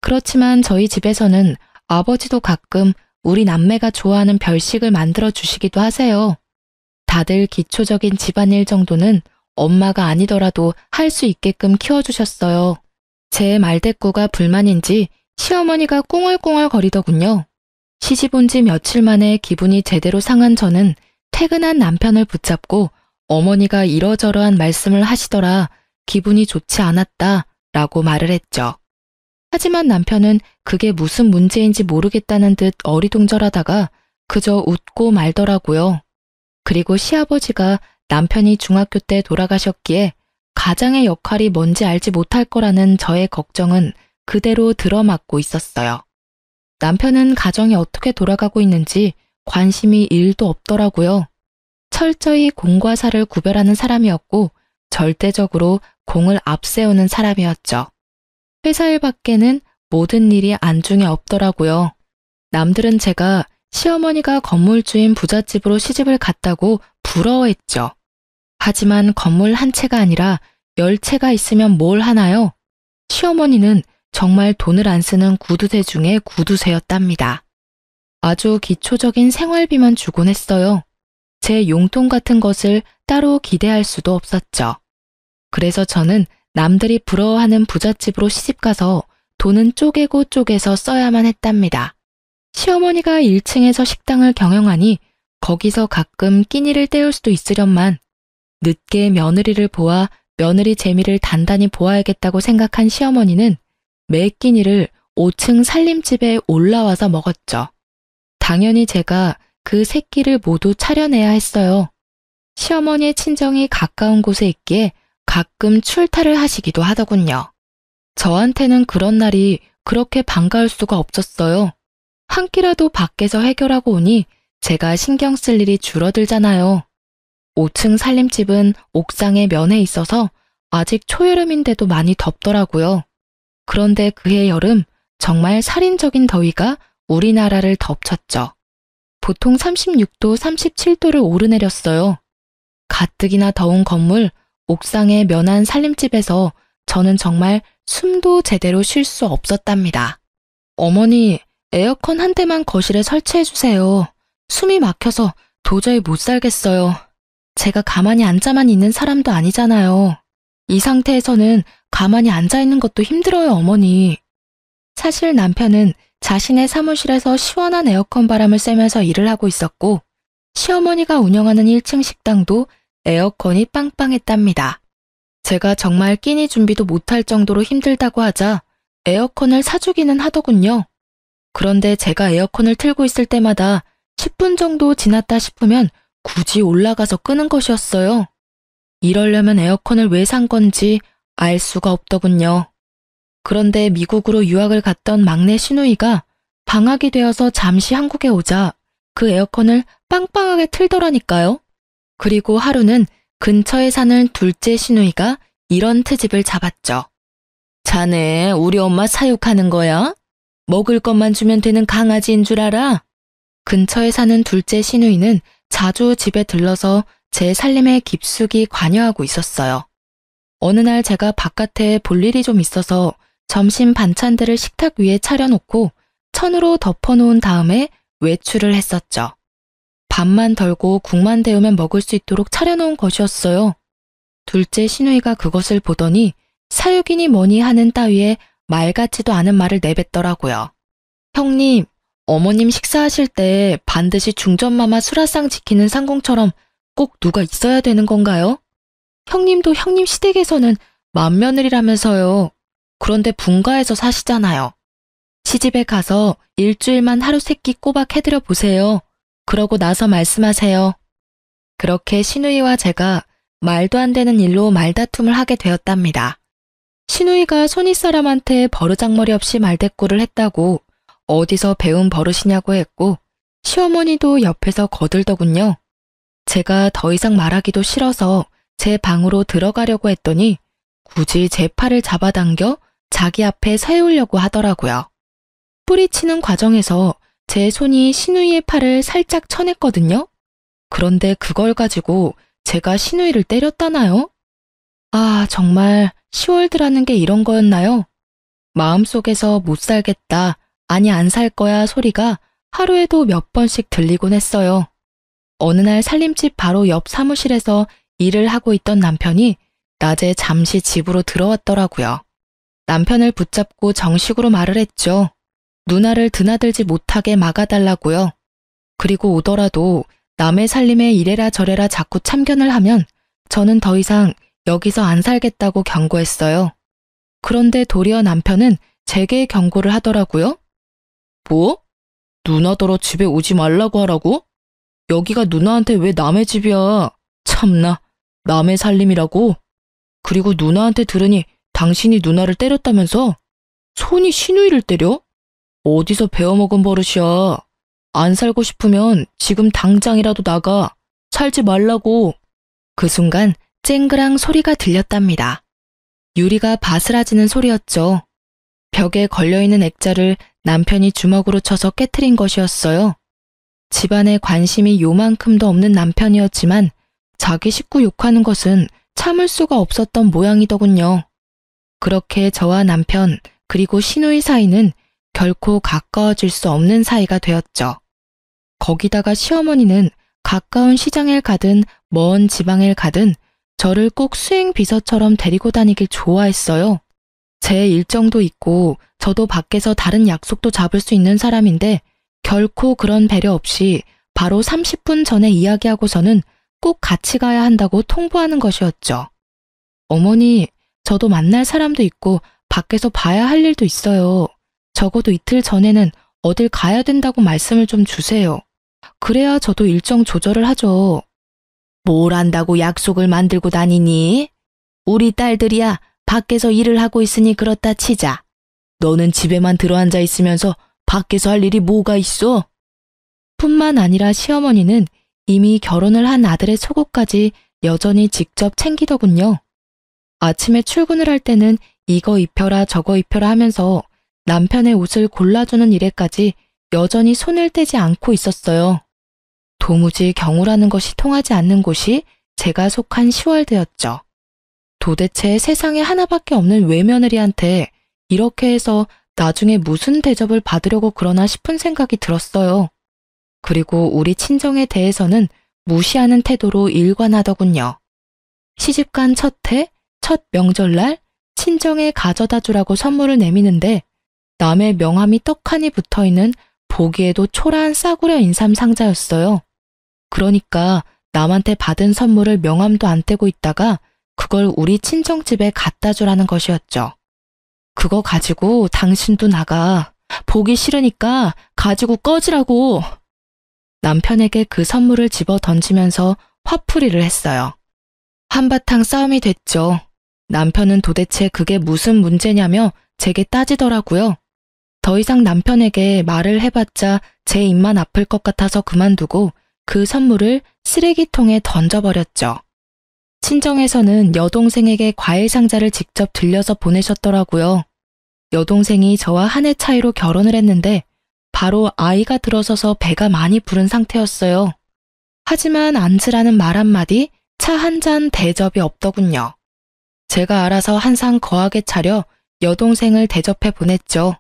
그렇지만 저희 집에서는 아버지도 가끔 우리 남매가 좋아하는 별식을 만들어 주시기도 하세요. 다들 기초적인 집안일 정도는 엄마가 아니더라도 할 수 있게끔 키워주셨어요. 제 말대꾸가 불만인지 시어머니가 꿍얼꿍얼 거리더군요. 시집 온 지 며칠 만에 기분이 제대로 상한 저는 퇴근한 남편을 붙잡고 어머니가 이러저러한 말씀을 하시더라 기분이 좋지 않았다 라고 말을 했죠. 하지만 남편은 그게 무슨 문제인지 모르겠다는 듯 어리둥절하다가 그저 웃고 말더라고요. 그리고 시아버지가 남편이 중학교 때 돌아가셨기에 가장의 역할이 뭔지 알지 못할 거라는 저의 걱정은 그대로 들어맞고 있었어요. 남편은 가정이 어떻게 돌아가고 있는지 관심이 1도 없더라고요. 철저히 공과 사를 구별하는 사람이었고 절대적으로 공을 앞세우는 사람이었죠. 회사 일 밖에는 모든 일이 안중에 없더라고요. 남들은 제가 시어머니가 건물주인 부잣집으로 시집을 갔다고 부러워했죠. 하지만 건물 한 채가 아니라 10채가 있으면 뭘 하나요? 시어머니는 정말 돈을 안 쓰는 구두쇠 중에 구두쇠였답니다. 아주 기초적인 생활비만 주곤 했어요. 제 용돈 같은 것을 따로 기대할 수도 없었죠. 그래서 저는 남들이 부러워하는 부잣집으로 시집가서 돈은 쪼개고 쪼개서 써야만 했답니다. 시어머니가 1층에서 식당을 경영하니 거기서 가끔 끼니를 때울 수도 있으련만 늦게 며느리를 보아 며느리 재미를 단단히 보아야겠다고 생각한 시어머니는 매 끼니를 5층 살림집에 올라와서 먹었죠. 당연히 제가 그 세 끼를 모두 차려내야 했어요. 시어머니의 친정이 가까운 곳에 있기에 가끔 출타를 하시기도 하더군요. 저한테는 그런 날이 그렇게 반가울 수가 없었어요. 한 끼라도 밖에서 해결하고 오니 제가 신경 쓸 일이 줄어들잖아요. 5층 살림집은 옥상에 면에 있어서 아직 초여름인데도 많이 덥더라고요. 그런데 그해 여름 정말 살인적인 더위가 우리나라를 덮쳤죠. 보통 36도, 37도를 오르내렸어요. 가뜩이나 더운 건물, 옥상의 면한 살림집에서 저는 정말 숨도 제대로 쉴 수 없었답니다. 어머니, 에어컨 한 대만 거실에 설치해 주세요. 숨이 막혀서 도저히 못 살겠어요. 제가 가만히 앉아만 있는 사람도 아니잖아요. 이 상태에서는 가만히 앉아 있는 것도 힘들어요, 어머니. 사실 남편은 자신의 사무실에서 시원한 에어컨 바람을 쐬면서 일을 하고 있었고 시어머니가 운영하는 1층 식당도 에어컨이 빵빵했답니다. 제가 정말 끼니 준비도 못할 정도로 힘들다고 하자 에어컨을 사주기는 하더군요. 그런데 제가 에어컨을 틀고 있을 때마다 10분 정도 지났다 싶으면 굳이 올라가서 끄는 것이었어요. 이러려면 에어컨을 왜 산 건지 알 수가 없더군요. 그런데 미국으로 유학을 갔던 막내 시누이가 방학이 되어서 잠시 한국에 오자 그 에어컨을 빵빵하게 틀더라니까요. 그리고 하루는 근처에 사는 둘째 시누이가 이런 트집을 잡았죠. 자네 우리 엄마 사육하는 거야? 먹을 것만 주면 되는 강아지인 줄 알아? 근처에 사는 둘째 시누이는 자주 집에 들러서 제 살림에 깊숙이 관여하고 있었어요. 어느 날 제가 바깥에 볼 일이 좀 있어서 점심 반찬들을 식탁 위에 차려놓고 천으로 덮어놓은 다음에 외출을 했었죠. 밥만 덜고 국만 데우면 먹을 수 있도록 차려놓은 것이었어요. 둘째 시누이가 그것을 보더니 사육이니 뭐니 하는 따위에 말 같지도 않은 말을 내뱉더라고요. 형님, 어머님 식사하실 때 반드시 중전마마 수라상 지키는 상공처럼 꼭 누가 있어야 되는 건가요? 형님도 형님 시댁에서는 맏며느리라면서요. 그런데 분가에서 사시잖아요. 시집에 가서 일주일만 하루 세끼 꼬박 해드려 보세요. 그러고 나서 말씀하세요. 그렇게 시누이와 제가 말도 안 되는 일로 말다툼을 하게 되었답니다. 시누이가 손윗사람한테 버르장머리 없이 말대꾸를 했다고 어디서 배운 버릇이냐고 했고 시어머니도 옆에서 거들더군요. 제가 더 이상 말하기도 싫어서 제 방으로 들어가려고 했더니 굳이 제 팔을 잡아당겨 자기 앞에 세우려고 하더라고요. 뿌리치는 과정에서 제 손이 시누이의 팔을 살짝 쳐냈거든요. 그런데 그걸 가지고 제가 시누이를 때렸다나요? 아, 정말 10월드라는 게 이런 거였나요? 마음속에서 못 살겠다, 아니 안 살 거야 소리가 하루에도 몇 번씩 들리곤 했어요. 어느 날 살림집 바로 옆 사무실에서 일을 하고 있던 남편이 낮에 잠시 집으로 들어왔더라고요. 남편을 붙잡고 정식으로 말을 했죠. 누나를 드나들지 못하게 막아달라고요. 그리고 오더라도 남의 살림에 이래라 저래라 자꾸 참견을 하면 저는 더 이상 여기서 안 살겠다고 경고했어요. 그런데 도리어 남편은 제게 경고를 하더라고요. 뭐? 누나더러 집에 오지 말라고 하라고? 여기가 누나한테 왜 남의 집이야? 참나, 남의 살림이라고? 그리고 누나한테 들으니 당신이 누나를 때렸다면서? 손이 시누이를 때려? 어디서 배워먹은 버릇이야. 안 살고 싶으면 지금 당장이라도 나가. 살지 말라고. 그 순간 쨍그랑 소리가 들렸답니다. 유리가 바스라지는 소리였죠. 벽에 걸려있는 액자를 남편이 주먹으로 쳐서 깨트린 것이었어요. 집안에 관심이 요만큼도 없는 남편이었지만 자기 식구 욕하는 것은 참을 수가 없었던 모양이더군요. 그렇게 저와 남편 그리고 시누이 사이는 결코 가까워질 수 없는 사이가 되었죠. 거기다가 시어머니는 가까운 시장을 가든 먼 지방을 가든 저를 꼭 수행 비서처럼 데리고 다니길 좋아했어요. 제 일정도 있고 저도 밖에서 다른 약속도 잡을 수 있는 사람인데 결코 그런 배려 없이 바로 30분 전에 이야기하고서는 꼭 같이 가야 한다고 통보하는 것이었죠. 어머니, 저도 만날 사람도 있고 밖에서 봐야 할 일도 있어요. 적어도 이틀 전에는 어딜 가야 된다고 말씀을 좀 주세요. 그래야 저도 일정 조절을 하죠. 뭘 안다고 약속을 만들고 다니니? 우리 딸들이야 밖에서 일을 하고 있으니 그렇다 치자. 너는 집에만 들어앉아 있으면서 밖에서 할 일이 뭐가 있어? 뿐만 아니라 시어머니는 이미 결혼을 한 아들의 속옷까지 여전히 직접 챙기더군요. 아침에 출근을 할 때는 이거 입혀라 저거 입혀라 하면서 남편의 옷을 골라주는 일에까지 여전히 손을 떼지 않고 있었어요. 도무지 경우라는 것이 통하지 않는 곳이 제가 속한 시월드였죠. 도대체 세상에 하나밖에 없는 외며느리한테 이렇게 해서 나중에 무슨 대접을 받으려고 그러나 싶은 생각이 들었어요. 그리고 우리 친정에 대해서는 무시하는 태도로 일관하더군요. 시집간 첫 해, 첫 명절날 친정에 가져다 주라고 선물을 내미는데 남의 명함이 떡하니 붙어있는 보기에도 초라한 싸구려 인삼 상자였어요. 그러니까 남한테 받은 선물을 명함도 안 떼고 있다가 그걸 우리 친정집에 갖다 주라는 것이었죠. 그거 가지고 당신도 나가. 보기 싫으니까 가지고 꺼지라고. 남편에게 그 선물을 집어 던지면서 화풀이를 했어요. 한바탕 싸움이 됐죠. 남편은 도대체 그게 무슨 문제냐며 제게 따지더라고요. 더 이상 남편에게 말을 해봤자 제 입만 아플 것 같아서 그만두고 그 선물을 쓰레기통에 던져버렸죠. 친정에서는 여동생에게 과일 상자를 직접 들려서 보내셨더라고요. 여동생이 저와 한 해 차이로 결혼을 했는데 바로 아이가 들어서서 배가 많이 부른 상태였어요. 하지만 앉으라는 말 한마디, 차 한 잔 대접이 없더군요. 제가 알아서 한 상 거하게 차려 여동생을 대접해 보냈죠.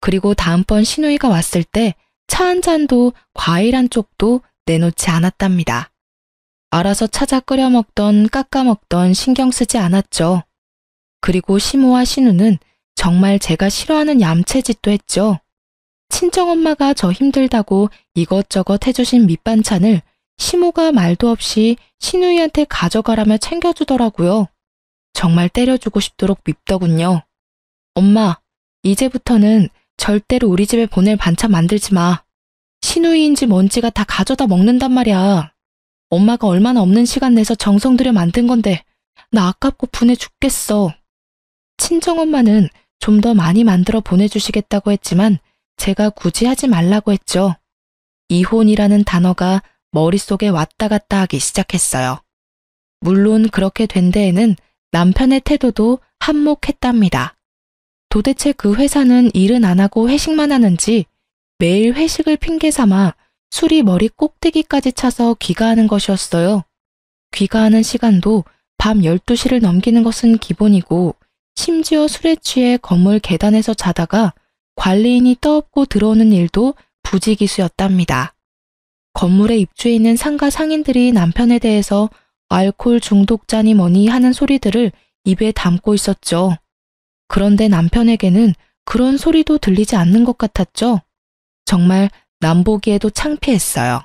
그리고 다음번 시누이가 왔을 때 차 한 잔도 과일 한 쪽도 내놓지 않았답니다. 알아서 찾아 끓여 먹던 깎아 먹던 신경 쓰지 않았죠. 그리고 시모와 시누는 정말 제가 싫어하는 얌체짓도 했죠. 친정엄마가 저 힘들다고 이것저것 해주신 밑반찬을 시모가 말도 없이 시누이한테 가져가라며 챙겨주더라고요. 정말 때려주고 싶도록 밉더군요. 엄마, 이제부터는 절대로 우리 집에 보낼 반찬 만들지 마. 시누이인지 뭔지가 다 가져다 먹는단 말이야. 엄마가 얼마나 없는 시간 내서 정성 들여 만든 건데 나 아깝고 분해 죽겠어. 친정엄마는 좀 더 많이 만들어 보내주시겠다고 했지만 제가 굳이 하지 말라고 했죠. 이혼이라는 단어가 머릿속에 왔다 갔다 하기 시작했어요. 물론 그렇게 된 데에는 남편의 태도도 한몫했답니다. 도대체 그 회사는 일은 안 하고 회식만 하는지 매일 회식을 핑계 삼아 술이 머리 꼭대기까지 차서 귀가하는 것이었어요. 귀가하는 시간도 밤 12시를 넘기는 것은 기본이고 심지어 술에 취해 건물 계단에서 자다가 관리인이 떠엎고 들어오는 일도 부지기수였답니다. 건물에 입주해 있는 상가 상인들이 남편에 대해서 알코올 중독자니 뭐니 하는 소리들을 입에 담고 있었죠. 그런데 남편에게는 그런 소리도 들리지 않는 것 같았죠. 정말 남 보기에도 창피했어요.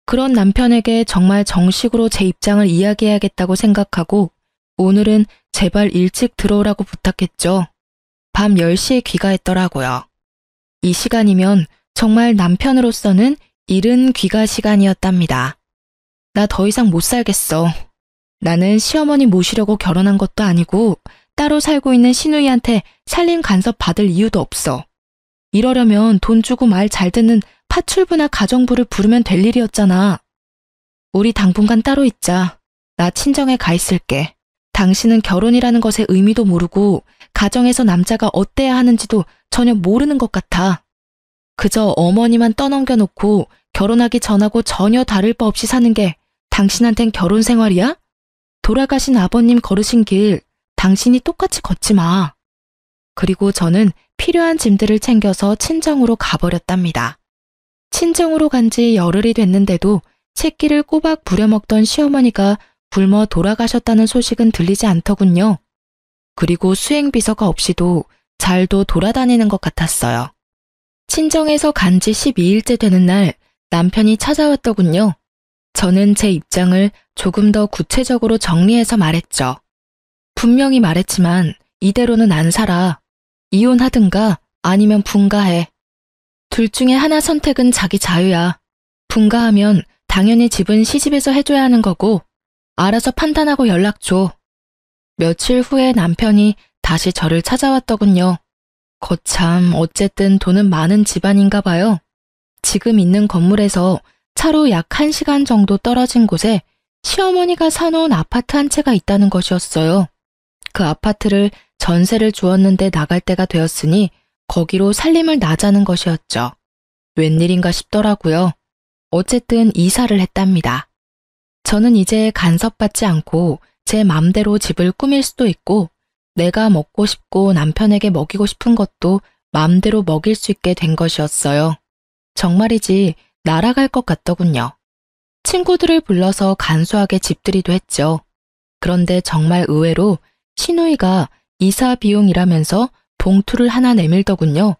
그런 남편에게 정말 정식으로 제 입장을 이야기해야겠다고 생각하고 오늘은 제발 일찍 들어오라고 부탁했죠. 밤 10시에 귀가했더라고요. 이 시간이면 정말 남편으로서는 이른 귀가 시간이었답니다. 나 더 이상 못 살겠어. 나는 시어머니 모시려고 결혼한 것도 아니고 따로 살고 있는 시누이한테 살림 간섭 받을 이유도 없어. 이러려면 돈 주고 말 잘 듣는 파출부나 가정부를 부르면 될 일이었잖아. 우리 당분간 따로 있자. 나 친정에 가 있을게. 당신은 결혼이라는 것의 의미도 모르고 가정에서 남자가 어때야 하는지도 전혀 모르는 것 같아. 그저 어머니만 떠넘겨 놓고 결혼하기 전하고 전혀 다를 바 없이 사는 게 당신한텐 결혼 생활이야? 돌아가신 아버님 걸으신 길 당신이 똑같이 걷지 마. 그리고 저는 필요한 짐들을 챙겨서 친정으로 가버렸답니다. 친정으로 간 지 열흘이 됐는데도 새끼를 꼬박 부려먹던 시어머니가 굶어 돌아가셨다는 소식은 들리지 않더군요. 그리고 수행비서가 없이도 잘도 돌아다니는 것 같았어요. 친정에서 간 지 12일째 되는 날 남편이 찾아왔더군요. 저는 제 입장을 조금 더 구체적으로 정리해서 말했죠. 분명히 말했지만 이대로는 안 살아. 이혼하든가 아니면 분가해. 둘 중에 하나 선택은 자기 자유야. 분가하면 당연히 집은 시집에서 해줘야 하는 거고 알아서 판단하고 연락 줘. 며칠 후에 남편이 다시 저를 찾아왔더군요. 거참 어쨌든 돈은 많은 집안인가 봐요. 지금 있는 건물에서 차로 약 1시간 정도 떨어진 곳에 시어머니가 사놓은 아파트 한 채가 있다는 것이었어요. 그 아파트를 전세를 주었는데 나갈 때가 되었으니 거기로 살림을 나자는 것이었죠. 웬일인가 싶더라고요. 어쨌든 이사를 했답니다. 저는 이제 간섭받지 않고 제 맘대로 집을 꾸밀 수도 있고 내가 먹고 싶고 남편에게 먹이고 싶은 것도 맘대로 먹일 수 있게 된 것이었어요. 정말이지 날아갈 것 같더군요. 친구들을 불러서 간소하게 집들이도 했죠. 그런데 정말 의외로 시누이가 이사 비용이라면서 봉투를 하나 내밀더군요.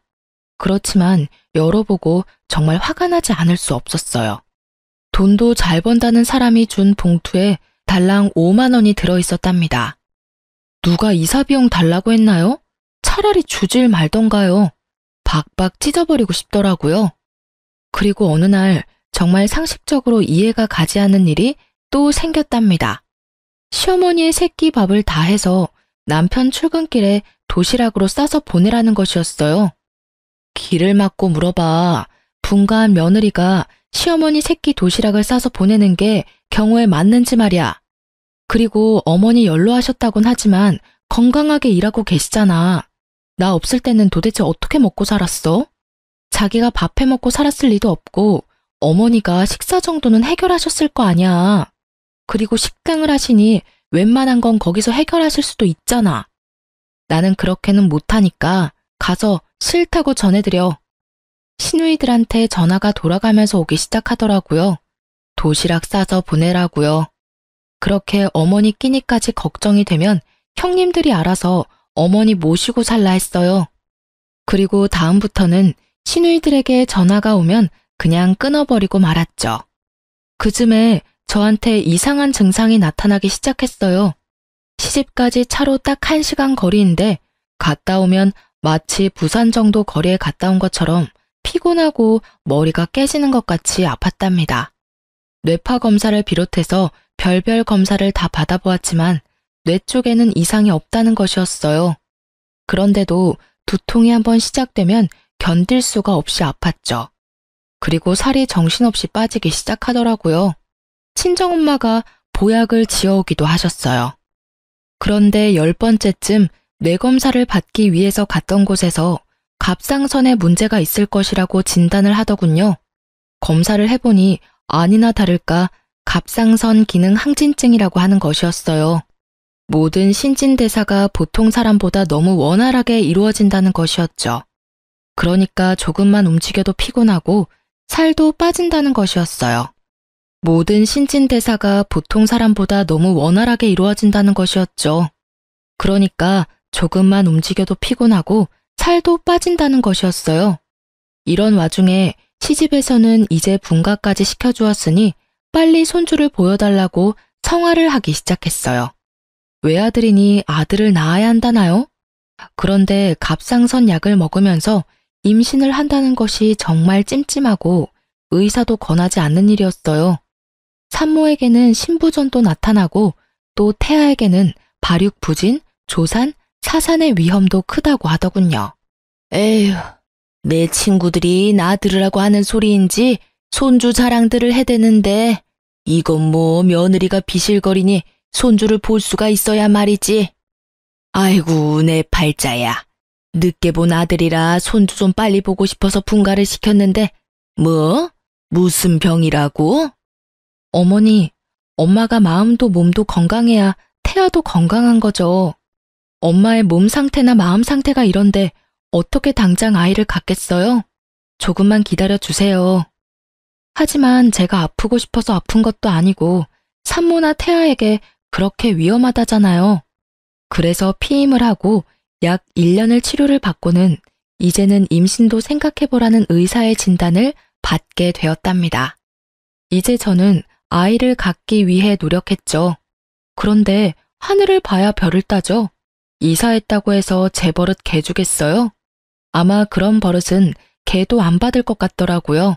그렇지만 열어보고 정말 화가 나지 않을 수 없었어요. 돈도 잘 번다는 사람이 준 봉투에 달랑 5만 원이 들어있었답니다. 누가 이사 비용 달라고 했나요? 차라리 주질 말던가요. 박박 찢어버리고 싶더라고요. 그리고 어느 날 정말 상식적으로 이해가 가지 않는 일이 또 생겼답니다. 시어머니의 새끼 밥을 다 해서 남편 출근길에 도시락으로 싸서 보내라는 것이었어요. 길을 막고 물어봐. 분가한 며느리가 시어머니 새끼 도시락을 싸서 보내는 게 경우에 맞는지 말이야. 그리고 어머니 연로하셨다곤 하지만 건강하게 일하고 계시잖아. 나 없을 때는 도대체 어떻게 먹고 살았어? 자기가 밥해 먹고 살았을 리도 없고 어머니가 식사 정도는 해결하셨을 거 아니야. 그리고 식당을 하시니 웬만한 건 거기서 해결하실 수도 있잖아. 나는 그렇게는 못하니까 가서 싫다고 전해드려. 시누이들한테 전화가 돌아가면서 오기 시작하더라고요. 도시락 싸서 보내라고요. 그렇게 어머니 끼니까지 걱정이 되면 형님들이 알아서 어머니 모시고 살라 했어요. 그리고 다음부터는 시누이들에게 전화가 오면 그냥 끊어버리고 말았죠. 그쯤에 저한테 이상한 증상이 나타나기 시작했어요. 시집까지 차로 딱 1시간 거리인데 갔다 오면 마치 부산 정도 거리에 갔다 온 것처럼 피곤하고 머리가 깨지는 것 같이 아팠답니다. 뇌파 검사를 비롯해서 별별 검사를 다 받아보았지만 뇌 쪽에는 이상이 없다는 것이었어요. 그런데도 두통이 한번 시작되면 견딜 수가 없이 아팠죠. 그리고 살이 정신없이 빠지기 시작하더라고요. 친정엄마가 보약을 지어오기도 하셨어요. 그런데 10번째쯤 뇌검사를 받기 위해서 갔던 곳에서 갑상선에 문제가 있을 것이라고 진단을 하더군요. 검사를 해보니 아니나 다를까 갑상선 기능 항진증이라고 하는 것이었어요. 모든 신진대사가 보통 사람보다 너무 원활하게 이루어진다는 것이었죠. 그러니까 조금만 움직여도 피곤하고 살도 빠진다는 것이었어요. 모든 신진대사가 보통 사람보다 너무 원활하게 이루어진다는 것이었죠. 그러니까 조금만 움직여도 피곤하고 살도 빠진다는 것이었어요. 이런 와중에 시집에서는 이제 분가까지 시켜주었으니 빨리 손주를 보여달라고 성화를 하기 시작했어요. 외아들이니 아들을 낳아야 한다나요? 그런데 갑상선 약을 먹으면서 임신을 한다는 것이 정말 찜찜하고 의사도 권하지 않는 일이었어요. 산모에게는 신부전도 나타나고 또 태아에게는 발육부진, 조산, 사산의 위험도 크다고 하더군요. 에휴, 내 친구들이 나 들으라고 하는 소리인지 손주 자랑들을 해대는데 이건 뭐 며느리가 비실거리니 손주를 볼 수가 있어야 말이지. 아이고 내 팔자야. 늦게 본 아들이라 손주 좀 빨리 보고 싶어서 분가를 시켰는데 뭐? 무슨 병이라고? 어머니, 엄마가 마음도 몸도 건강해야 태아도 건강한 거죠. 엄마의 몸 상태나 마음 상태가 이런데 어떻게 당장 아이를 갖겠어요? 조금만 기다려 주세요. 하지만 제가 아프고 싶어서 아픈 것도 아니고 산모나 태아에게 그렇게 위험하다잖아요. 그래서 피임을 하고 약 1년을 치료를 받고는 이제는 임신도 생각해보라는 의사의 진단을 받게 되었답니다. 이제 저는 아이를 갖기 위해 노력했죠. 그런데 하늘을 봐야 별을 따죠. 이사했다고 해서 제 버릇 개 주겠어요? 아마 그런 버릇은 개도 안 받을 것 같더라고요.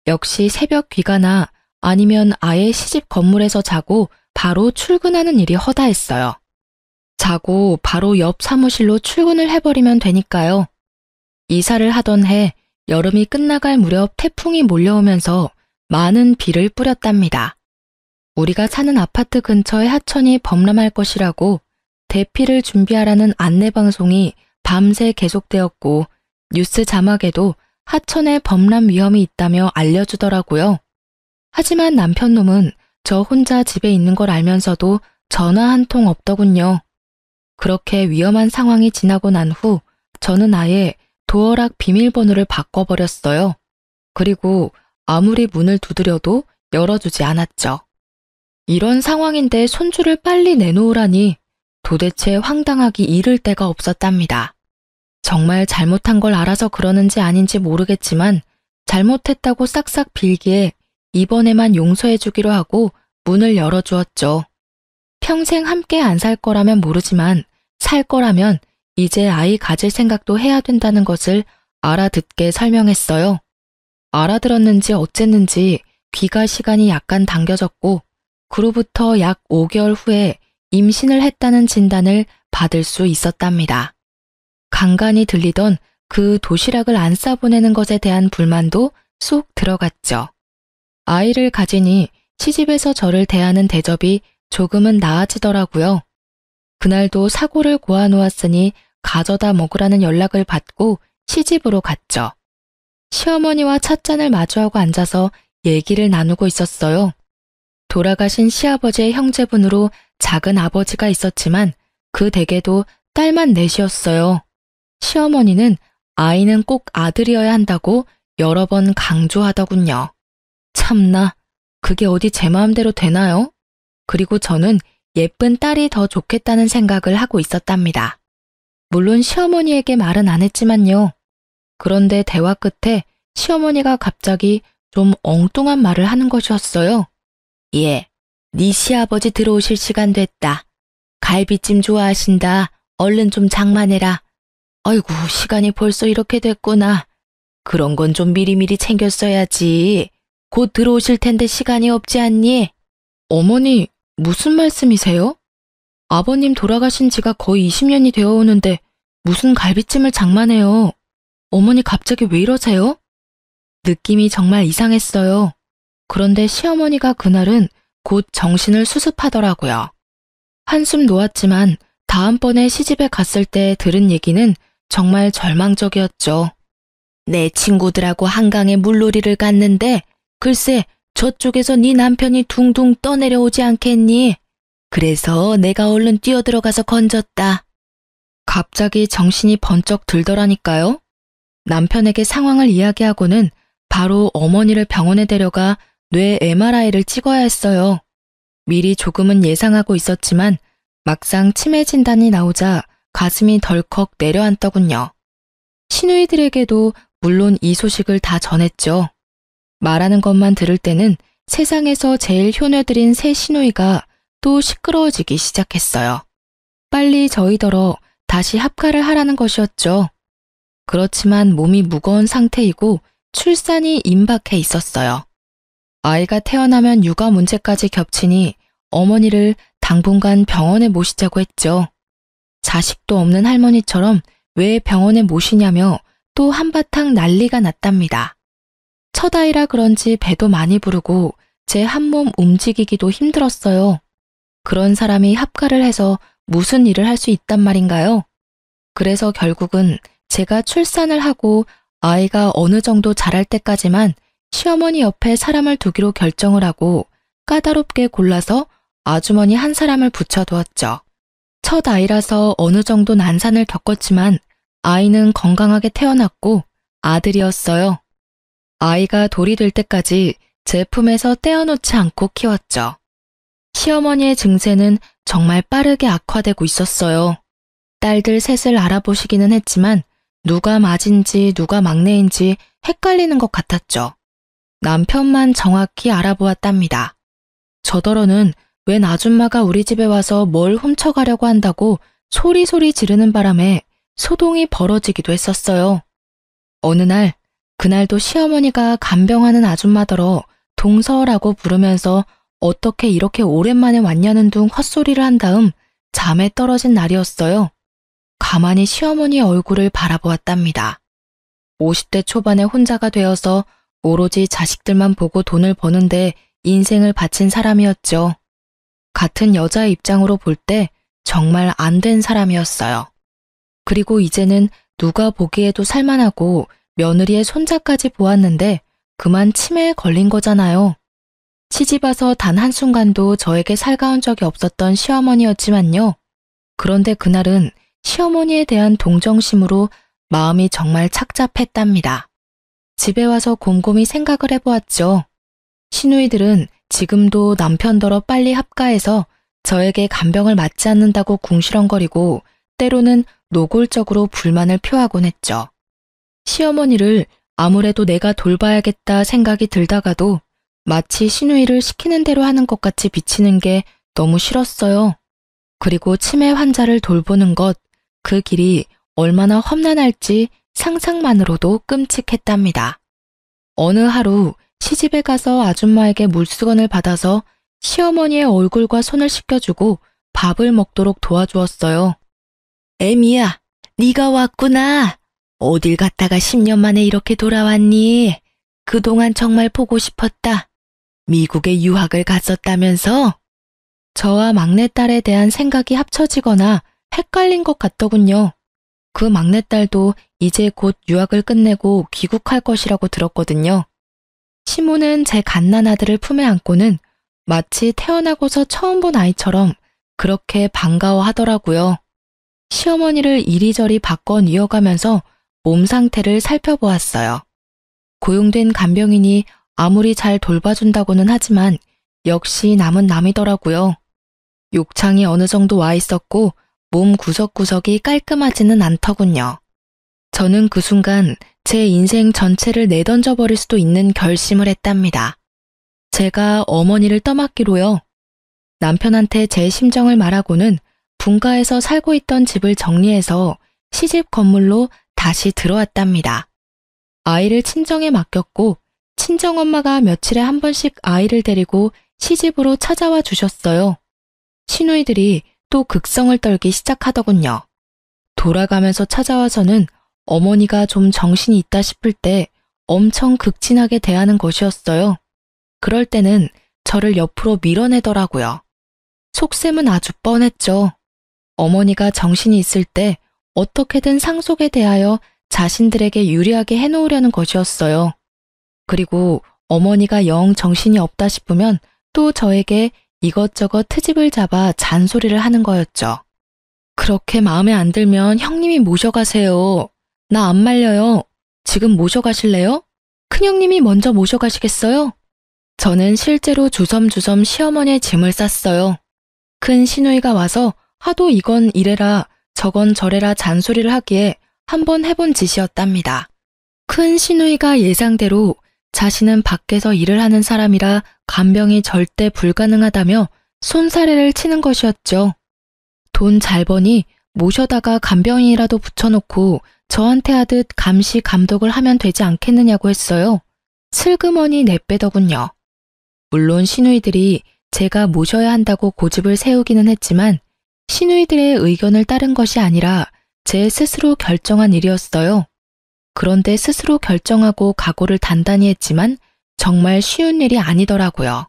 역시 새벽 귀가나 아니면 아예 시집 건물에서 자고 바로 출근하는 일이 허다했어요. 자고 바로 옆 사무실로 출근을 해버리면 되니까요. 이사를 하던 해 여름이 끝나갈 무렵 태풍이 몰려오면서 많은 비를 뿌렸답니다. 우리가 사는 아파트 근처에 하천이 범람할 것이라고 대피를 준비하라는 안내방송이 밤새 계속되었고 뉴스 자막에도 하천에 범람 위험이 있다며 알려주더라고요. 하지만 남편놈은 저 혼자 집에 있는 걸 알면서도 전화 한 통 없더군요. 그렇게 위험한 상황이 지나고 난 후 저는 아예 도어락 비밀번호를 바꿔버렸어요. 그리고 아무리 문을 두드려도 열어주지 않았죠. 이런 상황인데 손주를 빨리 내놓으라니 도대체 황당하기 이를 데가 없었답니다. 정말 잘못한 걸 알아서 그러는지 아닌지 모르겠지만 잘못했다고 싹싹 빌기에 이번에만 용서해주기로 하고 문을 열어주었죠. 평생 함께 안 살 거라면 모르지만 살 거라면 이제 아이 가질 생각도 해야 된다는 것을 알아듣게 설명했어요. 알아들었는지 어쨌는지 귀가 시간이 약간 당겨졌고 그로부터 약 5개월 후에 임신을 했다는 진단을 받을 수 있었답니다. 간간히 들리던 그 도시락을 안 싸보내는 것에 대한 불만도 쏙 들어갔죠. 아이를 가지니 시집에서 저를 대하는 대접이 조금은 나아지더라고요. 그날도 사고를 고아놓았으니 가져다 먹으라는 연락을 받고 시집으로 갔죠. 시어머니와 찻잔을 마주하고 앉아서 얘기를 나누고 있었어요. 돌아가신 시아버지의 형제분으로 작은 아버지가 있었지만 그 댁에도 딸만 넷이었어요. 시어머니는 아이는 꼭 아들이어야 한다고 여러 번 강조하더군요. 참나, 그게 어디 제 마음대로 되나요? 그리고 저는 예쁜 딸이 더 좋겠다는 생각을 하고 있었답니다. 물론 시어머니에게 말은 안 했지만요. 그런데 대화 끝에 시어머니가 갑자기 좀 엉뚱한 말을 하는 것이었어요. 예, 네 시아버지 들어오실 시간 됐다. 갈비찜 좋아하신다. 얼른 좀 장만해라. 아이고, 시간이 벌써 이렇게 됐구나. 그런 건 좀 미리미리 챙겼어야지. 곧 들어오실 텐데 시간이 없지 않니? 어머니, 무슨 말씀이세요? 아버님 돌아가신 지가 거의 20년이 되어 오는데 무슨 갈비찜을 장만해요. 어머니 갑자기 왜 이러세요? 느낌이 정말 이상했어요. 그런데 시어머니가 그날은 곧 정신을 수습하더라고요. 한숨 놓았지만 다음번에 시집에 갔을 때 들은 얘기는 정말 절망적이었죠. 내 친구들하고 한강에 물놀이를 갔는데 글쎄 저쪽에서 네 남편이 둥둥 떠내려오지 않겠니? 그래서 내가 얼른 뛰어들어가서 건졌다. 갑자기 정신이 번쩍 들더라니까요. 남편에게 상황을 이야기하고는 바로 어머니를 병원에 데려가 뇌 MRI를 찍어야 했어요. 미리 조금은 예상하고 있었지만 막상 치매 진단이 나오자 가슴이 덜컥 내려앉더군요. 시누이들에게도 물론 이 소식을 다 전했죠. 말하는 것만 들을 때는 세상에서 제일 효녀들인 새 시누이가 또 시끄러워지기 시작했어요. 빨리 저희더러 다시 합가를 하라는 것이었죠. 그렇지만 몸이 무거운 상태이고 출산이 임박해 있었어요. 아이가 태어나면 육아 문제까지 겹치니 어머니를 당분간 병원에 모시자고 했죠. 자식도 없는 할머니처럼 왜 병원에 모시냐며 또 한바탕 난리가 났답니다. 첫 아이라 그런지 배도 많이 부르고 제 한몸 움직이기도 힘들었어요. 그런 사람이 합가를 해서 무슨 일을 할 수 있단 말인가요? 그래서 결국은 제가 출산을 하고 아이가 어느 정도 자랄 때까지만 시어머니 옆에 사람을 두기로 결정을 하고 까다롭게 골라서 아주머니 한 사람을 붙여두었죠. 첫 아이라서 어느 정도 난산을 겪었지만 아이는 건강하게 태어났고 아들이었어요. 아이가 돌이 될 때까지 제 품에서 떼어놓지 않고 키웠죠. 시어머니의 증세는 정말 빠르게 악화되고 있었어요. 딸들 셋을 알아보시기는 했지만 누가 맏인지 누가 막내인지 헷갈리는 것 같았죠. 남편만 정확히 알아보았답니다. 저더러는 웬 아줌마가 우리 집에 와서 뭘 훔쳐가려고 한다고 소리소리 지르는 바람에 소동이 벌어지기도 했었어요. 어느 날, 그날도 시어머니가 간병하는 아줌마더러 동서라고 부르면서 어떻게 이렇게 오랜만에 왔냐는 둥 헛소리를 한 다음 잠에 떨어진 날이었어요. 가만히 시어머니의 얼굴을 바라보았답니다. 50대 초반에 혼자가 되어서 오로지 자식들만 보고 돈을 버는데 인생을 바친 사람이었죠. 같은 여자의 입장으로 볼 때 정말 안 된 사람이었어요. 그리고 이제는 누가 보기에도 살만하고 며느리의 손자까지 보았는데 그만 치매에 걸린 거잖아요. 시집와서 단 한순간도 저에게 살가운 적이 없었던 시어머니였지만요. 그런데 그날은 시어머니에 대한 동정심으로 마음이 정말 착잡했답니다. 집에 와서 곰곰이 생각을 해보았죠. 시누이들은 지금도 남편더러 빨리 합가해서 저에게 간병을 맞지 않는다고 궁시렁거리고 때로는 노골적으로 불만을 표하곤 했죠. 시어머니를 아무래도 내가 돌봐야겠다 생각이 들다가도 마치 시누이를 시키는 대로 하는 것 같이 비치는 게 너무 싫었어요. 그리고 치매 환자를 돌보는 것, 그 길이 얼마나 험난할지 상상만으로도 끔찍했답니다. 어느 하루 시집에 가서 아줌마에게 물수건을 받아서 시어머니의 얼굴과 손을 씻겨주고 밥을 먹도록 도와주었어요. 애미야, 네가 왔구나. 어딜 갔다가 10년 만에 이렇게 돌아왔니? 그동안 정말 보고 싶었다. 미국에 유학을 갔었다면서? 저와 막내딸에 대한 생각이 합쳐지거나 헷갈린 것 같더군요. 그 막내딸도 이제 곧 유학을 끝내고 귀국할 것이라고 들었거든요. 시모는 제 갓난 아들을 품에 안고는 마치 태어나고서 처음 본 아이처럼 그렇게 반가워하더라고요. 시어머니를 이리저리 바꿔 뉘어가면서 몸 상태를 살펴보았어요. 고용된 간병인이 아무리 잘 돌봐준다고는 하지만 역시 남은 남이더라고요. 욕창이 어느 정도 와 있었고 몸 구석구석이 깔끔하지는 않더군요. 저는 그 순간 제 인생 전체를 내던져 버릴 수도 있는 결심을 했답니다. 제가 어머니를 떠맡기로요. 남편한테 제 심정을 말하고는 분가에서 살고 있던 집을 정리해서 시집 건물로 다시 들어왔답니다. 아이를 친정에 맡겼고 친정엄마가 며칠에 한 번씩 아이를 데리고 시집으로 찾아와 주셨어요. 시누이들이 또 극성을 떨기 시작하더군요. 돌아가면서 찾아와서는 어머니가 좀 정신이 있다 싶을 때 엄청 극진하게 대하는 것이었어요. 그럴 때는 저를 옆으로 밀어내더라고요. 속셈은 아주 뻔했죠. 어머니가 정신이 있을 때 어떻게든 상속에 대하여 자신들에게 유리하게 해놓으려는 것이었어요. 그리고 어머니가 영 정신이 없다 싶으면 또 저에게 이것저것 트집을 잡아 잔소리를 하는 거였죠. 그렇게 마음에 안 들면 형님이 모셔가세요. 나 안 말려요. 지금 모셔가실래요? 큰형님이 먼저 모셔가시겠어요? 저는 실제로 주섬주섬 시어머니의 짐을 쌌어요. 큰 시누이가 와서 하도 이건 이래라 저건 저래라 잔소리를 하기에 한번 해본 짓이었답니다. 큰 시누이가 예상대로 자신은 밖에서 일을 하는 사람이라 간병이 절대 불가능하다며 손사래를 치는 것이었죠. 돈 잘 버니 모셔다가 간병인이라도 붙여놓고 저한테 하듯 감시 감독을 하면 되지 않겠느냐고 했어요. 슬그머니 내빼더군요. 물론 시누이들이 제가 모셔야 한다고 고집을 세우기는 했지만 시누이들의 의견을 따른 것이 아니라 제 스스로 결정한 일이었어요. 그런데 스스로 결정하고 각오를 단단히 했지만 정말 쉬운 일이 아니더라고요.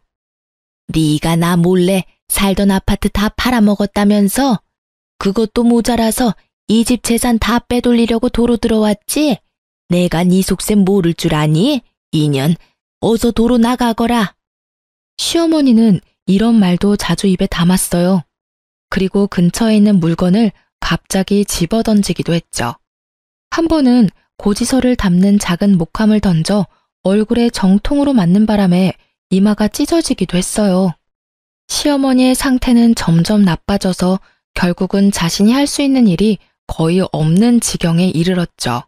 네가 나 몰래 살던 아파트 다 팔아먹었다면서? 그것도 모자라서 이 집 재산 다 빼돌리려고 도로 들어왔지? 내가 네 속셈 모를 줄 아니? 인연, 어서 도로 나가거라. 시어머니는 이런 말도 자주 입에 담았어요. 그리고 근처에 있는 물건을 갑자기 집어던지기도 했죠. 한 번은 고지서를 담는 작은 목함을 던져 얼굴에 정통으로 맞는 바람에 이마가 찢어지기도 했어요. 시어머니의 상태는 점점 나빠져서 결국은 자신이 할 수 있는 일이 거의 없는 지경에 이르렀죠.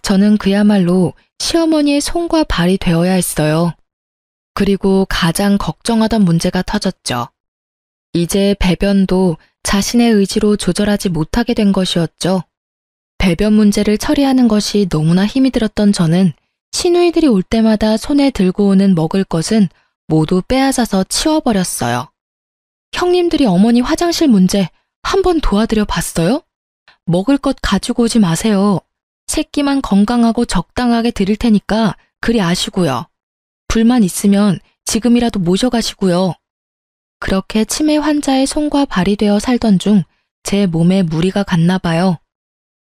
저는 그야말로 시어머니의 손과 발이 되어야 했어요. 그리고 가장 걱정하던 문제가 터졌죠. 이제 배변도 자신의 의지로 조절하지 못하게 된 것이었죠. 배변 문제를 처리하는 것이 너무나 힘이 들었던 저는 시누이들이 올 때마다 손에 들고 오는 먹을 것은 모두 빼앗아서 치워버렸어요. 형님들이 어머니 화장실 문제 한번 도와드려 봤어요? 먹을 것 가지고 오지 마세요. 새끼만 건강하고 적당하게 드릴 테니까 그리 아시고요. 불만 있으면 지금이라도 모셔가시고요. 그렇게 치매 환자의 손과 발이 되어 살던 중 제 몸에 무리가 갔나 봐요.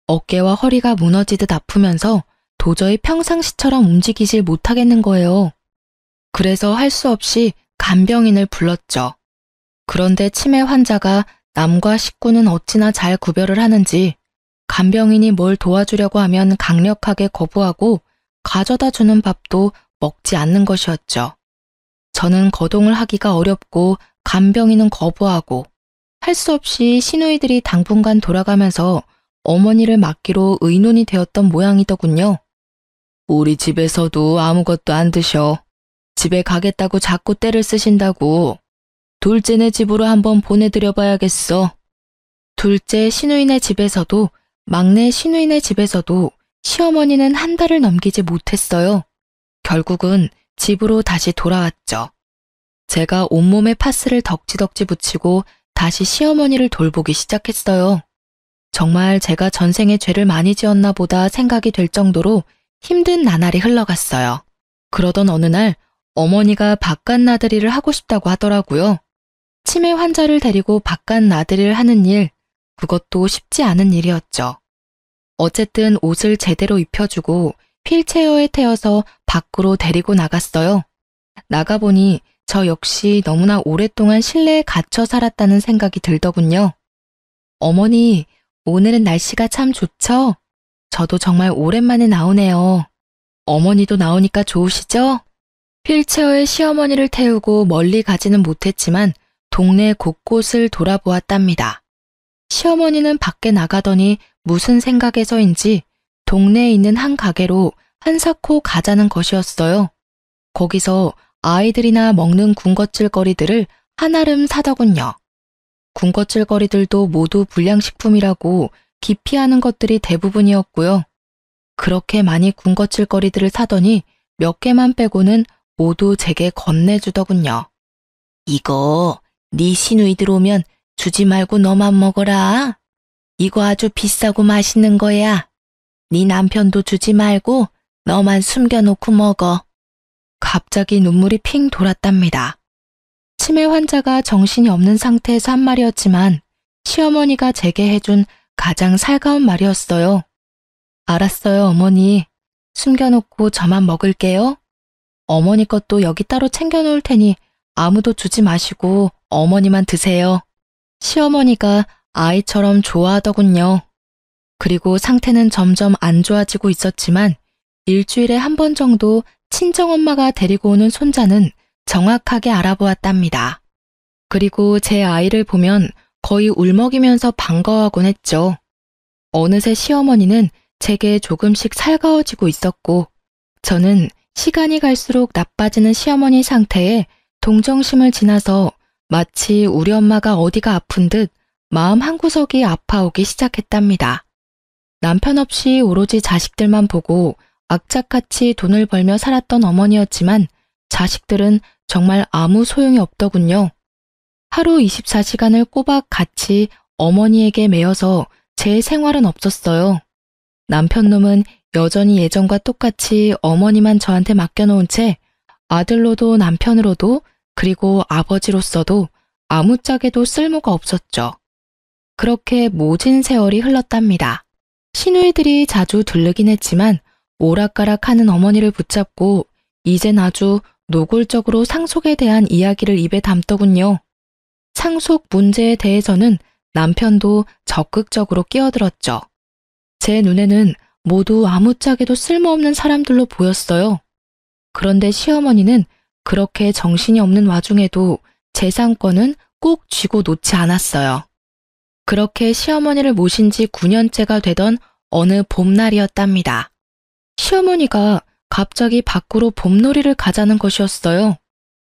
어깨와 허리가 무너지듯 아프면서 도저히 평상시처럼 움직이질 못하겠는 거예요. 그래서 할 수 없이 간병인을 불렀죠. 그런데 치매 환자가 남과 식구는 어찌나 잘 구별을 하는지 간병인이 뭘 도와주려고 하면 강력하게 거부하고 가져다 주는 밥도 먹지 않는 것이었죠. 저는 거동을 하기가 어렵고 간병인은 거부하고 할 수 없이 시누이들이 당분간 돌아가면서 어머니를 맡기로 의논이 되었던 모양이더군요. 우리 집에서도 아무것도 안 드셔. 집에 가겠다고 자꾸 떼를 쓰신다고. 둘째네 집으로 한번 보내드려 봐야겠어. 둘째 시누이네 집에서도 막내 시누이네 집에서도 시어머니는 한 달을 넘기지 못했어요. 결국은 집으로 다시 돌아왔죠. 제가 온몸에 파스를 덕지덕지 붙이고 다시 시어머니를 돌보기 시작했어요. 정말 제가 전생에 죄를 많이 지었나 보다 생각이 될 정도로 힘든 나날이 흘러갔어요. 그러던 어느 날 어머니가 바깥 나들이를 하고 싶다고 하더라고요. 치매 환자를 데리고 바깥 나들이를 하는 일, 그것도 쉽지 않은 일이었죠. 어쨌든 옷을 제대로 입혀주고 휠체어에 태워서 밖으로 데리고 나갔어요. 나가보니 저 역시 너무나 오랫동안 실내에 갇혀 살았다는 생각이 들더군요. 어머니, 오늘은 날씨가 참 좋죠? 저도 정말 오랜만에 나오네요. 어머니도 나오니까 좋으시죠? 휠체어에 시어머니를 태우고 멀리 가지는 못했지만 동네 곳곳을 돌아보았답니다. 시어머니는 밖에 나가더니 무슨 생각에서인지 동네에 있는 한 가게로 한사코 가자는 것이었어요. 거기서 아이들이나 먹는 군것질거리들을 한아름 사더군요. 군것질거리들도 모두 불량식품이라고 기피하는 것들이 대부분이었고요. 그렇게 많이 군것질거리들을 사더니 몇 개만 빼고는 모두 제게 건네주더군요. 이거 네 시누이들 오면 주지 말고 너만 먹어라. 이거 아주 비싸고 맛있는 거야. 네 남편도 주지 말고 너만 숨겨놓고 먹어. 갑자기 눈물이 핑 돌았답니다. 치매 환자가 정신이 없는 상태에서 한 말이었지만 시어머니가 제게 해준 가장 살가운 말이었어요. 알았어요, 어머니. 숨겨놓고 저만 먹을게요. 어머니 것도 여기 따로 챙겨놓을 테니 아무도 주지 마시고 어머니만 드세요. 시어머니가 아이처럼 좋아하더군요. 그리고 상태는 점점 안 좋아지고 있었지만 일주일에 한 번 정도 친정엄마가 데리고 오는 손자는 정확하게 알아보았답니다. 그리고 제 아이를 보면 거의 울먹이면서 반가워하곤 했죠. 어느새 시어머니는 제게 조금씩 살가워지고 있었고 저는 시간이 갈수록 나빠지는 시어머니 상태에 동정심을 지나서 마치 우리 엄마가 어디가 아픈 듯 마음 한구석이 아파오기 시작했답니다. 남편 없이 오로지 자식들만 보고 악착같이 돈을 벌며 살았던 어머니였지만 자식들은 정말 아무 소용이 없더군요. 하루 24시간을 꼬박 같이 어머니에게 매여서 제 생활은 없었어요. 남편놈은 여전히 예전과 똑같이 어머니만 저한테 맡겨놓은 채 아들로도 남편으로도 그리고 아버지로서도 아무짝에도 쓸모가 없었죠. 그렇게 모진 세월이 흘렀답니다. 시누이들이 자주 들르긴 했지만 오락가락하는 어머니를 붙잡고 이젠 아주 노골적으로 상속에 대한 이야기를 입에 담더군요. 상속 문제에 대해서는 남편도 적극적으로 끼어들었죠. 제 눈에는 모두 아무짝에도 쓸모없는 사람들로 보였어요. 그런데 시어머니는 그렇게 정신이 없는 와중에도 재산권은 꼭 쥐고 놓지 않았어요. 그렇게 시어머니를 모신 지 9년째가 되던 어느 봄날이었답니다. 시어머니가 갑자기 밖으로 봄놀이를 가자는 것이었어요.